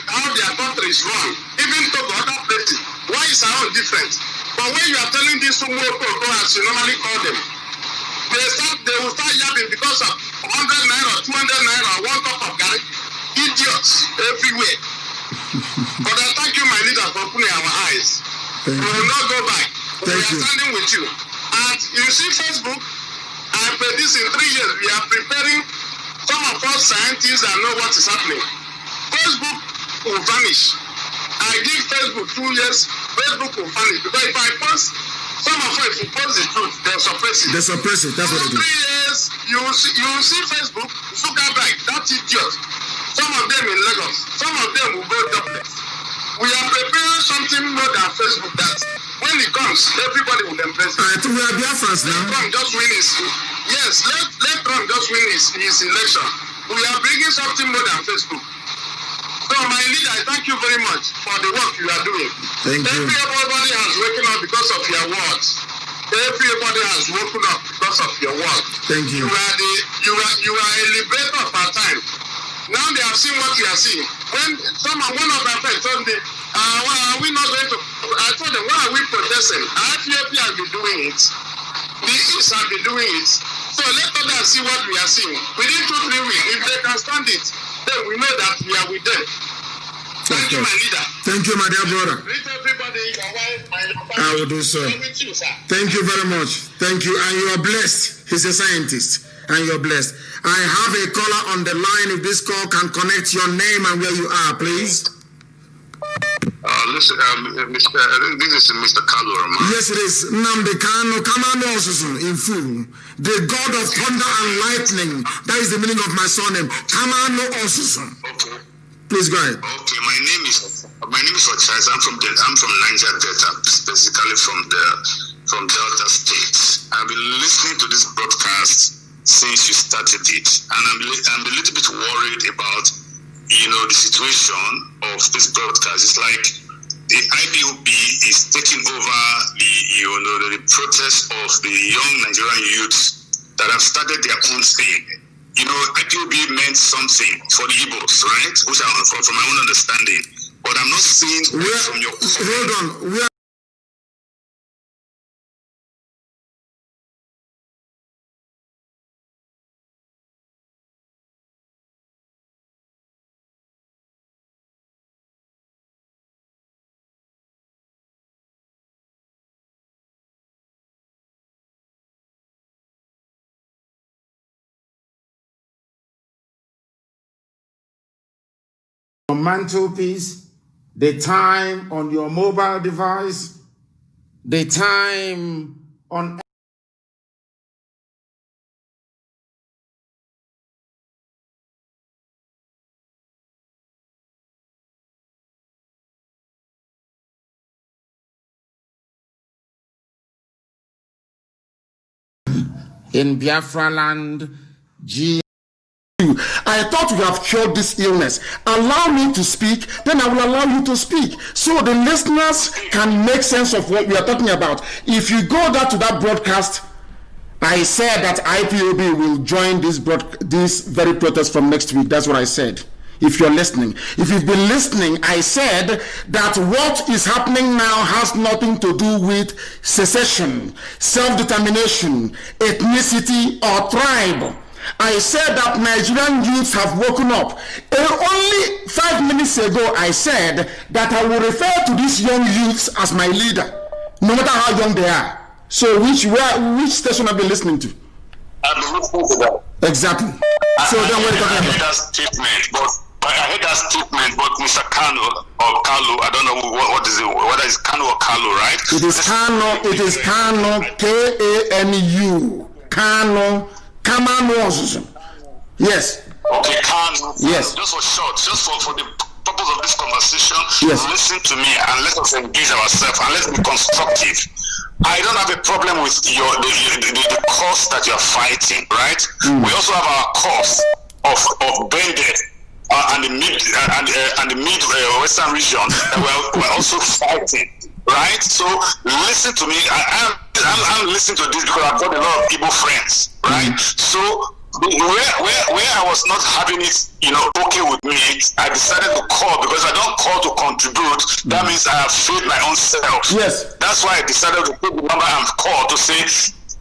how their country is run. Even Togo, other places. Why is our own different? But when you are telling these Sumo as you normally call them, they will start yapping because of 100 naira, 200 naira, one cup of garlic. Idiots everywhere. But I thank you, my leader, for opening our eyes. We will not go back. We are standing with you. And you see Facebook, I predict in 3 years, we are preparing some of us scientists that know what is happening. Facebook will vanish. I give Facebook 2 years, Facebook will vanish. Because if I post, some of us, if you post the truth, they'll suppress it. They suppress it, that's what it is. 3 years, you will see Facebook, Zuckerberg, that idiot. Some of them in Lagos, some of them will go jobless. We are preparing something more than Facebook that when it comes, everybody will embrace it. I think we are Biafrans now. Let Trump just win let Trump just win his election. We are bringing something more than Facebook. So my leader, I thank you very much for the work you are doing. Thank you. Everybody has woken up because of your words. Everybody has woken up because of your work. Thank you. You are a liberator of our time. Now they have seen what we are seeing. When one of my friends told me, why are we not going to? I told them, why are we protesting? IPOP has been doing it. The East have been doing it. So let others see what we are seeing. Within 2-3 weeks, if they can stand it, then we know that we are with them. Thank you, my leader. Thank you, my dear brother. Greet everybody, your wife, my family. I will do so. With you, sir. Thank you very much. Thank you. And you are blessed. He's a scientist. And you're blessed. I have a caller on the line. If this call can connect your name and where you are, please. Listen, this is Mr. Kanu. Yes, it is. Nnamdi Kanu, Commando in full. The God of thunder and lightning. That is the meaning of my surname. Commando Osusun. Okay. Please go ahead. Okay, my name is Ochais. I'm from Niger Delta, specifically from Delta State. I've been listening to this broadcast since you started it, and I'm a little bit worried about the situation of this broadcast. It's like the IPOB is taking over the protest of the young Nigerian youths that have started their own thing. IPOB meant something for the Igbos, right? Which from my own understanding, but I'm not seeing from your. Hold on. Mantelpiece, the time on your mobile device, the time on in Biafra land, I thought you have cured this illness. Allow me to speak, then I will allow you to speak, so the listeners can make sense of what we are talking about. If you go back to that broadcast, I said that IPOB will join this very protest from next week. That's what I said. If you're listening, if you've been listening, I said that what is happening now has nothing to do with secession, self-determination, ethnicity, or tribe. I said that Nigerian youths have woken up. Only 5 minutes ago, I said that I will refer to these young youths as my leader, no matter how young they are. So which station have you been listening to? I've been listening to that. Exactly. So then what are you talking about? I heard that statement, but Mr. Kanu or Kalu, I don't know what is it, whether it's Kanu or Kalu, right? It is Kanu, K-A-N-U. Kanu. Yes. Okay, Kanu. Yes. Just for short, just for the purpose of this conversation, yes. Listen to me and let us engage ourselves and let's be constructive. I don't have a problem with the cause that you're fighting, right? We also have our cause of bandit and the mid western region that we're also fighting, right? So listen to me. I'm listening to this because I've got a lot of Igbo friends, right? So where I was not having it, okay with me, I decided to call because I don't call to contribute. That means I have failed my own self. Yes. That's why I decided to put the number and call to say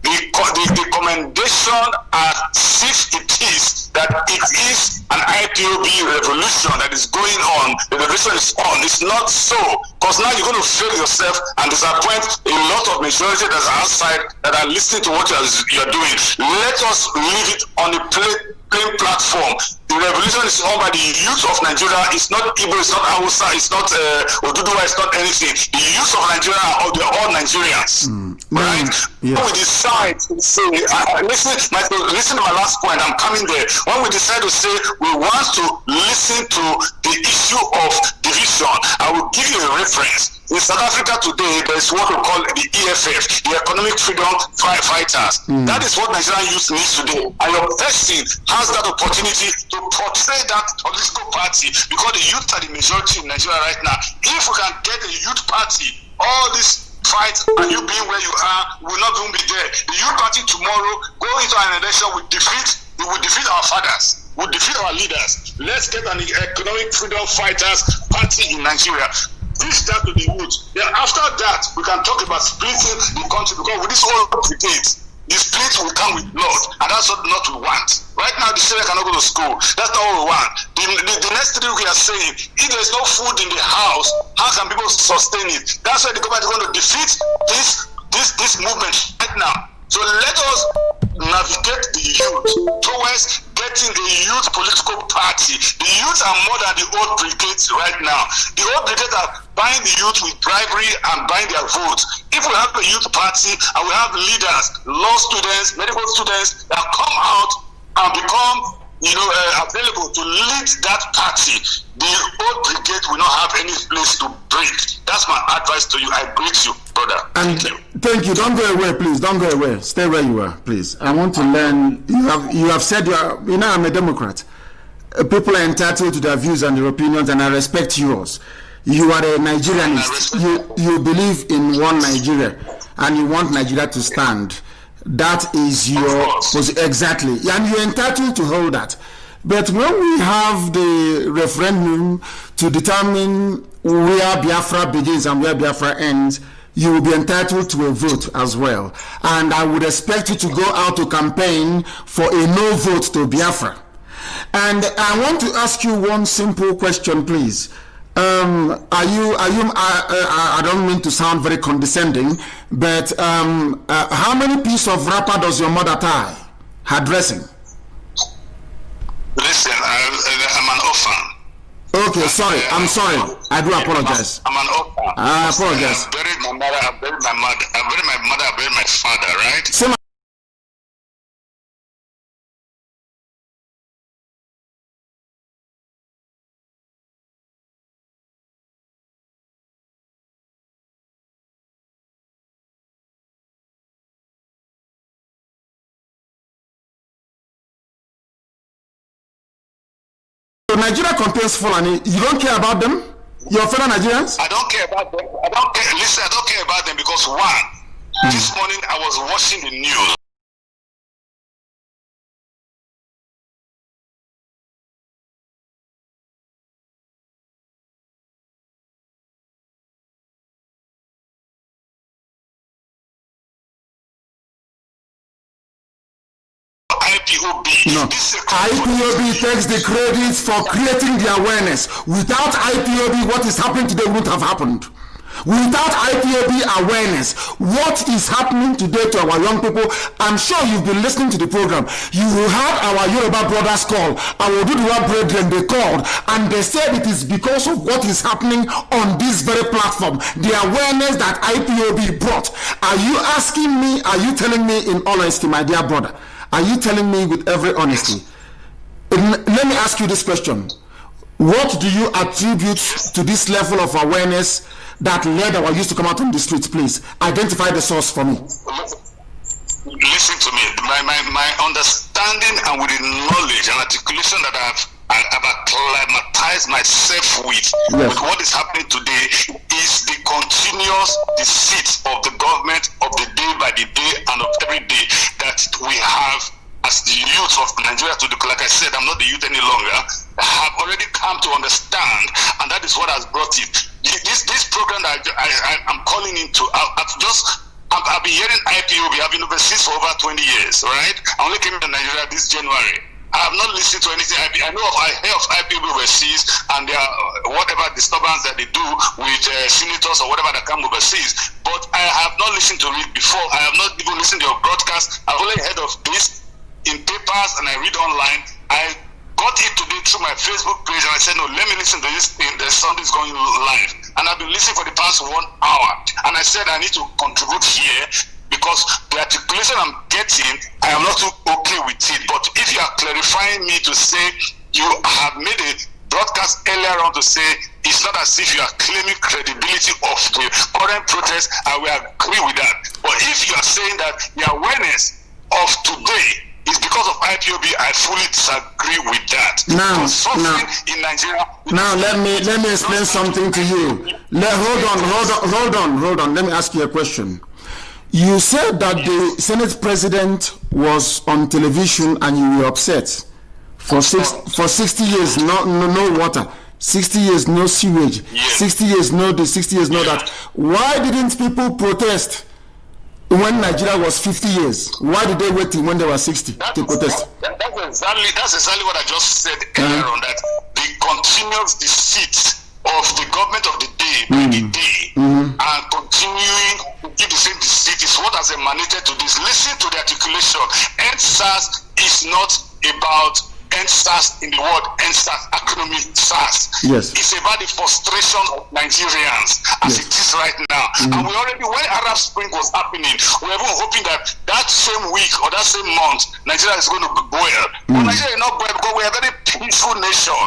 the commendation as if it is that it is an IPOB revolution that is going on. The revolution is on. It's not so. Because now you're going to fail yourself and disappoint a lot of majority that are outside that are listening to what you're doing. Let us leave it on the plain platform. The revolution is on by the youth of Nigeria. It's not Igbo, it's not Hausa, it's not Oduduwa, it's not anything. The youth of Nigeria they're all Nigerians. Right? Yes. When we decide to say, listen to my last point, I'm coming there. When we decide to say we want to listen to the issue of division, I will give you a reference. In South Africa today, there is what we call the EFF, the Economic Freedom Fighters. That is what Nigerian youth needs today. And your person has that opportunity to portray that political party because the youth are the majority in Nigeria right now. If we can get a youth party, all this fight and you being where you are will not even be there. The youth party tomorrow go into an election will defeat our fathers, will defeat our leaders. Let's get an Economic Freedom Fighters party in Nigeria. Teach that to the youth. Then after that, we can talk about splitting the country because with this whole brigade, the split will come with blood, and that's what not we want. Right now, the children cannot go to school. That's not what we want. The next thing we are saying, if there is no food in the house, how can people sustain it? That's why the government is going to defeat this movement right now. So let us navigate the youth towards getting a youth political party. The youth are more than the old brigades right now. The old brigades are buying the youth with bribery and buying their votes. If we have a youth party and we have leaders, law students, medical students that come out and become available to lead that party, the old brigade will not have any place to break. That's my advice to you. I greet you, brother. And thank you. Don't go away, please. Don't go away. Stay where you are, please. I want to learn. You have said I'm a Democrat. People are entitled to their views and their opinions, and I respect yours. You are a Nigerianist. You believe in one Nigeria, and you want Nigeria to stand. That is your exactly, and you're entitled to hold that. But when we have the referendum to determine where Biafra begins and where Biafra ends, you will be entitled to a vote as well. And I would expect you to go out to campaign for a no vote to Biafra. And I want to ask you one simple question, please. I don't mean to sound very condescending, but how many pieces of wrapper does your mother tie? Her dressing? Listen, I'm an orphan. Okay, sorry. I'm sorry. I do apologize. I'm an orphan. I apologize. I buried my mother, I buried my mother, I buried my mother, I buried my father, right? Same. Nigeria contains Fulani. You don't care about them? Your fellow Nigerians? I don't care about them. Listen, I don't care about them because this morning I was watching the news. IPOB. No. IPOB takes the credit for creating the awareness. Without IPOB, what is happening today wouldn't have happened. Without IPOB awareness, what is happening today to our young people? I'm sure you've been listening to the program. You heard our Yoruba brothers call, our Oduduwa brethren, they called, and they said it is because of what is happening on this very platform, the awareness that IPOB brought. Are you asking me, are you telling me in all honesty, my dear brother, are you telling me with every honesty? Let me ask you this question. What do you attribute to this level of awareness that led our youth to come out on the streets? Please identify the source for me. Listen to me. My understanding and with the knowledge and articulation that I've acclimatized myself with what is happening today is the continuous deceit of the government of the day by the day and of every day that we have as the youth of Nigeria to do. Like I said, I'm not the youth any longer. I have already come to understand, and that is what has brought it. This program that I'm calling into, I've been hearing IPOB. I've been overseas for over 20 years, right? I only came to Nigeria this January. I have not listened to anything. I hear of IPOB overseas and their whatever disturbance that they do with senators or whatever that come overseas. But I have not listened to it before. I have not even listened to your broadcast. I've only heard of this in papers and I read online. I got it today through my Facebook page and I said, no, let me listen to this thing. There's something's going live. And I've been listening for the past 1 hour. And I said I need to contribute here because the articulation I'm getting, I am not too okay with it. But if you are clarifying me to say you have made a broadcast earlier on to say it's not as if you are claiming credibility of the current protest, I will agree with that. But if you are saying that the awareness of today is because of IPOB, I fully disagree with that. In Nigeria. Now let me explain something to you. Hold on. Let me ask you a question. You said that the Senate President was on television and you were upset for 60 years, no water. 60 years no sewage. 60 years no this. 60 years no that. Why didn't people protest when Nigeria was 50 years? Why did they wait till when they were 60 to protest? That's exactly what I just said earlier on, that the continuous deceit of the government of the day by the day and continuing to give the same deceit is what has emanated to this. Listen to the articulation. EndSARS is not about EndSARS in the word EndSARS acronym SARS. Yes. It's about the frustration of Nigerians as it is right now. And we already, when Arab Spring was happening, we were even hoping that same week or that same month, Nigeria is going to boil. But Nigeria is not boil because we are a very peaceful nation.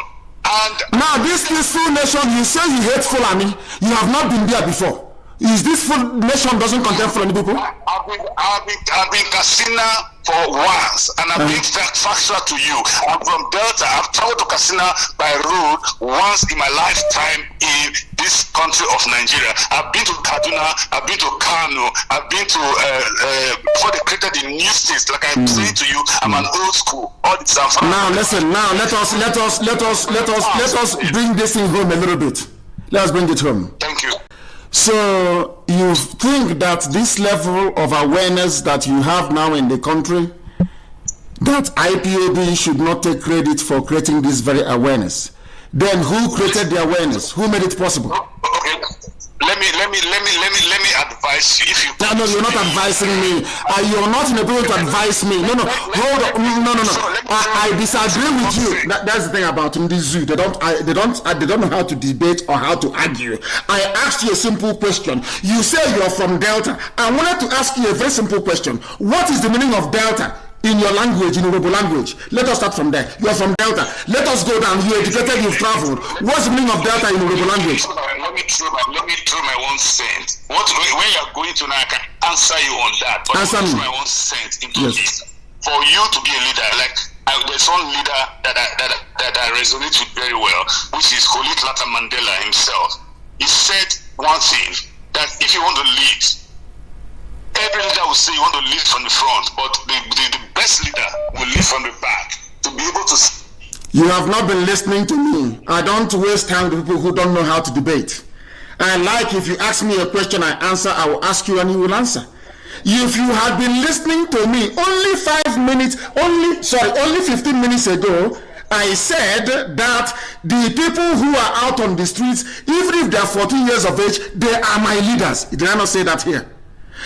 And now this peaceful nation, you say you hate Fulani. You have not been there before. Is this full nation doesn't contain Fulani people? I've been Katsina for once, and I've been factual to you. I'm from Delta. I've traveled to Katsina by road once in my lifetime in this country of Nigeria. I've been to Kaduna. I've been to Kanu. I've been to before they created the new states. Like I'm saying to you, I'm an old school. All this. Now listen. Now let us bring this thing home a little bit. Let us bring it home. Thank you. So you think that this level of awareness that you have now in the country, that IPOB should not take credit for creating this very awareness? Then who created the awareness? Who made it possible? Okay. Let me advise you. If you no, you're not advising me. You're not in a position to advise me. No, hold on. No. I disagree with you. That's the thing about in this zoo. They don't know how to debate or how to argue. I asked you a simple question. You say you're from Delta. I wanted to ask you a very simple question. What is the meaning of Delta in your language, in Yoruba language? Let us start from there. You're from Delta. Let us go down. You're educated, you've traveled. What's the meaning of Delta in Yoruba language? Let me throw my 1 cent. Where you're going to now, I can answer you on that. But answer me. My 1 cent into this. For you to be a leader, there's one leader that I resonate with very well, which is Kolit Lata Mandela himself. He said one thing, that if you want to lead, every leader will say you want to lead from the front, but the best leader will lead from the back to be able to. You have not been listening to me. I don't waste time with people who don't know how to debate. And if you ask me a question, I answer, I will ask you and you will answer. If you had been listening to me only 15 minutes ago, I said that the people who are out on the streets, even if they are 14 years of age, they are my leaders. Did I not say that here?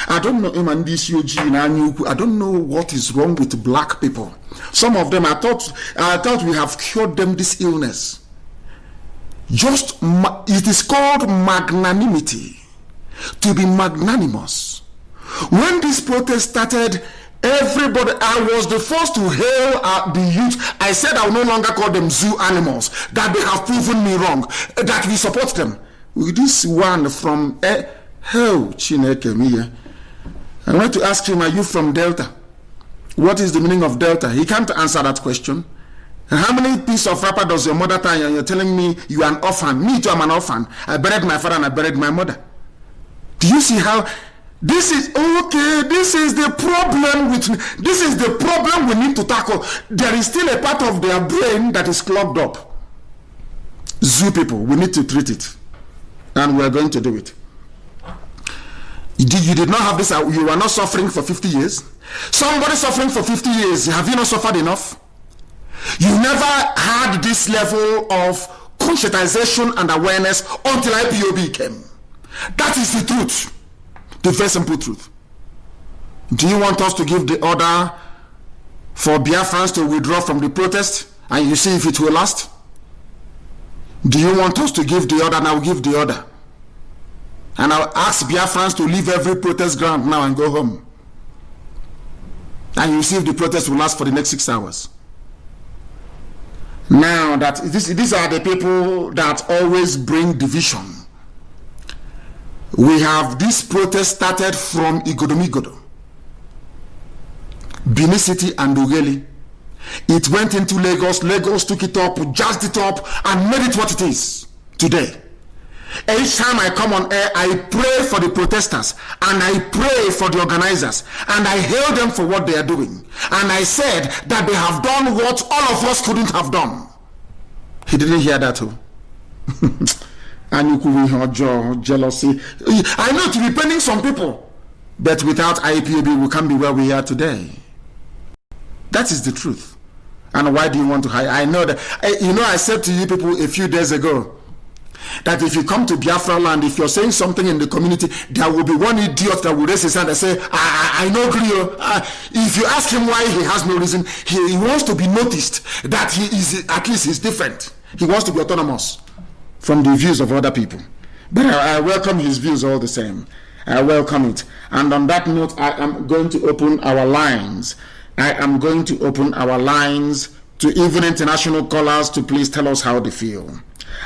I don't know, I don't know what is wrong with black people. Some of them, I thought we have cured them this illness. It is called magnanimity. To be magnanimous. When this protest started, everybody, I was the first to hail the youth. I said I will no longer call them zoo animals, that they have proven me wrong, that we support them. With this one from Chineke Miye, I want to ask him, are you from Delta? What is the meaning of Delta? He can't answer that question. How many pieces of wrapper does your mother tie and you're telling me you are an orphan? Me too, I'm an orphan. I buried my father and I buried my mother. Do you see how this is okay? This is the problem we need to tackle. There is still a part of their brain that is clogged up. Zoo people, we need to treat it. And we are going to do it. You did not have this, you were not suffering for 50 years. Somebody suffering for 50 years, have you not suffered enough? You never had this level of conscientization and awareness until IPOB came. That is the truth, the very simple truth. Do you want us to give the order for Biafrans to withdraw from the protest and you see if it will last? Do you want us to give the order? And I will give the order. And I'll ask Biafrans to leave every protest ground now and go home. And you see if the protest will last for the next 6 hours. Now that these are the people that always bring division. We have this protest started from Igodomigodo, Benin City and Ughelli. It went into Lagos. Lagos took it up, jazzed it up, and made it what it is today. Each time I come on air, I pray for the protesters and I pray for the organizers and I hail them for what they are doing. And I said that they have done what all of us couldn't have done. He didn't hear that too. And you could have jealousy. I know to be paining some people, but without IPOB, we can't be where we are today. That is the truth. And why do you want to hide? I know that. I said to you people a few days ago that if you come to Biafra land, if you're saying something in the community, there will be one idiot that will raise his hand and say, I know Grio. If you ask him why, he has no reason. He wants to be noticed that he is, at least he's different. He wants to be autonomous from the views of other people. But I welcome his views all the same. I welcome it. And on that note, I am going to open our lines. I am going to open our lines to even international callers to please tell us how they feel.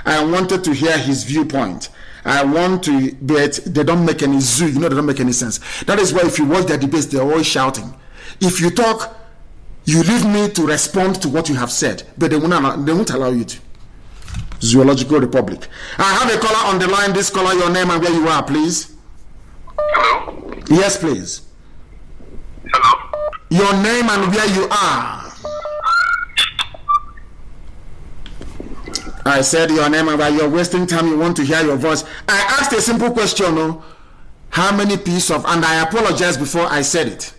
I wanted to hear his viewpoint. I want to, but they don't make any zoo. They don't make any sense. That is why if you watch their debates, they're always shouting. If you talk, you leave me to respond to what you have said, but they won't allow you to. Zoological Republic. I have a caller on the line. This caller, your name and where you are, please. Hello? Yes, please. Hello? Your name and where you are. I said your name and where you're wasting time. You want to hear your voice. I asked a simple question. No? How many pieces of, and I apologize before I said it.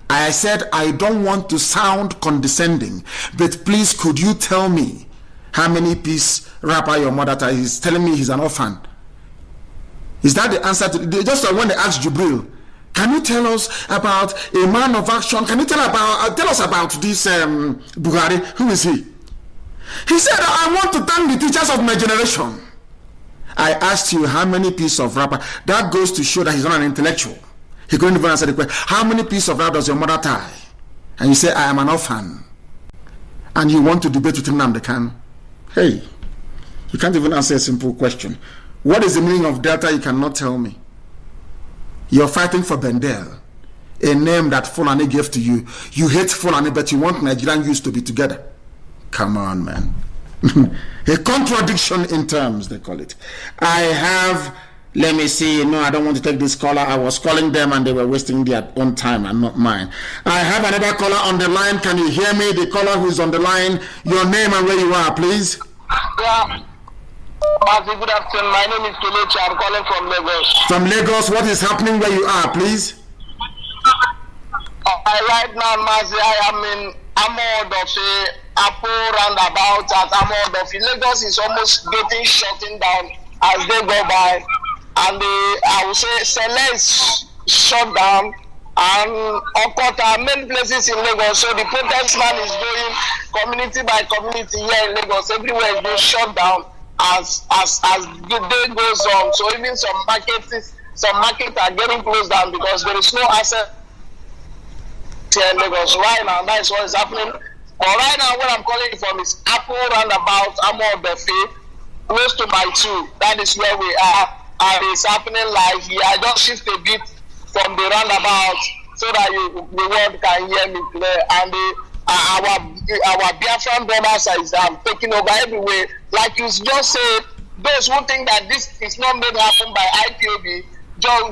I said I don't want to sound condescending, but please could you tell me how many piece rapper your mother ties? He's telling me he's an orphan. Is that the answer to just like when they asked Jibril, can you tell us about a man of action? Can you tell us about this Buhari? Who is he? He said, I want to thank the teachers of my generation. I asked you how many pieces of rapper. That goes to show that he's not an intellectual. He couldn't even answer the question. How many pieces of rap does your mother tie? And you say, I am an orphan. And you want to debate with Nnamdi Kanu. Hey, you can't even answer a simple question. What is the meaning of Delta? You cannot tell me. You're fighting for Bendel, a name that Fulani gave to you. You hate Fulani, but you want Nigerian youth to be together. Come on, man. A contradiction in terms, they call it. I have, let me see, no, I don't want to take this caller. I was calling them and they were wasting their own time and not mine. I have another caller on the line. Can you hear me? The caller who is on the line, your name and where you are, please. Yeah. Mazi, good afternoon. My name is Kelechi. I'm calling from Lagos. From Lagos, what is happening where you are, please? Right now, Mazi, I am in Amodofe Apple roundabout at Amodofi. Lagos is almost getting shutting down as they go by. And I would say Sele is shut down. And Okota, many places in Lagos. So the protest man is going community by community here in Lagos. Everywhere is being shut down as the day goes on. So even some markets are getting closed down because there is no access here in Lagos right now. That is what is happening. But right now, what I'm calling from is Apple roundabout, Amodofi, close to my 2. That is where we are. And it's happening live here. I just shift a bit from the roundabout so that the world can hear me clear. And our Biafran brothers are taking over everywhere. Like you just said, those who think that this is not made happen by IPOB,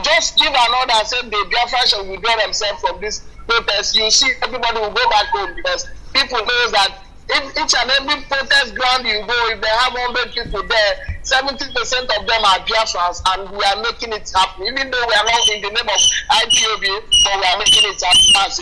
just give an order and say the Biafran shall withdraw themselves from this protest. You see, everybody will go back home because people know that if each and every protest ground you go, if they have 100 people there, 70% of them are Biafrans, and we are making it happen. Even though we are not in the name of IPOB, but we are making it happen. That's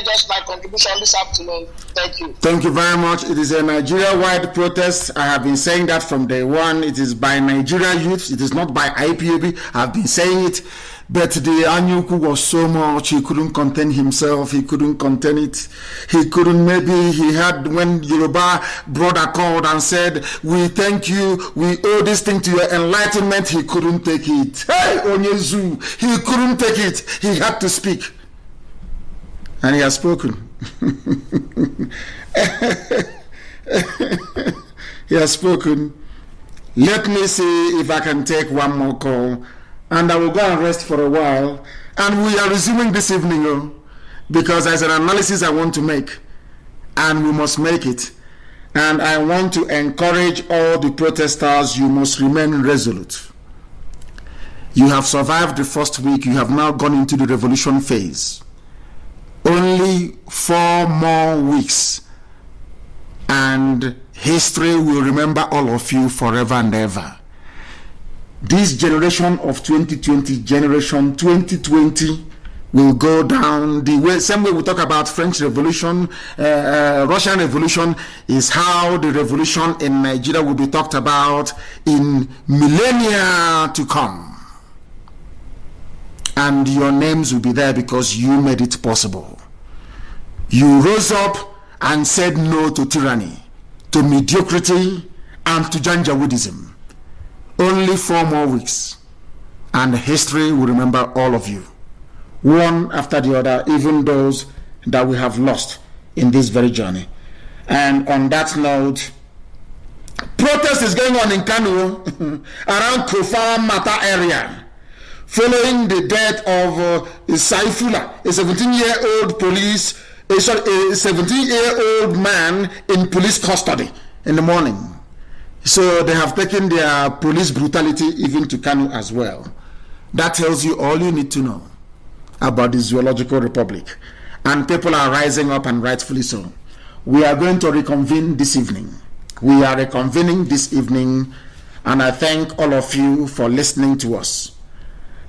just my contribution this afternoon. Thank you. Thank you very much. It is a Nigeria-wide protest. I have been saying that from day one. It is by Nigeria youth. It is not by IPOB. I have been saying it. But the Anyuku was so much, he couldn't contain himself, he couldn't contain it. He couldn't, maybe he had, when Yoruba brother called and said, we thank you, we owe this thing to your enlightenment, he couldn't take it. Hey, Onyezu, he couldn't take it. He had to speak. And he has spoken. He has spoken. Let me see if I can take one more call. And I will go and rest for a while. And we are resuming this evening, because there's an analysis I want to make. And we must make it. And I want to encourage all the protesters, you must remain resolute. You have survived the first week. You have now gone into the revolution phase. Only 4 more weeks. And history will remember all of you forever and ever. This generation of 2020, generation 2020, will go down the way, same way we talk about French Revolution, Russian Revolution, is how the revolution in Nigeria will be talked about in millennia to come. And your names will be there because you made it possible. You rose up and said no to tyranny, to mediocrity, and to Janjaweedism. Only 4 more weeks, and history will remember all of you, one after the other, even those that we have lost in this very journey. And on that note, protest is going on in Kanu, around Kofa Mata area, following the death of Saifullah, a 17-year-old a 17-year-old man in police custody in the morning. So they have taken their police brutality even to Kanu as well. That tells you all you need to know about the Zoological Republic. And people are rising up, and rightfully so. We are going to reconvene this evening. We are reconvening this evening, and I thank all of you for listening to us.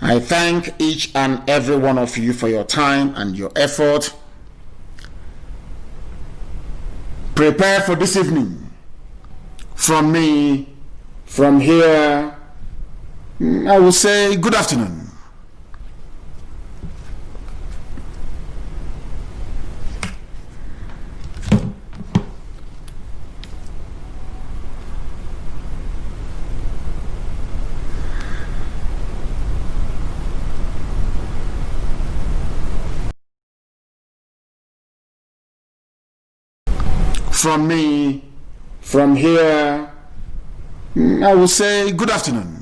I thank each and every one of you for your time and your effort. Prepare for this evening. From me, from here, I will say good afternoon. From me, from here, I will say good afternoon.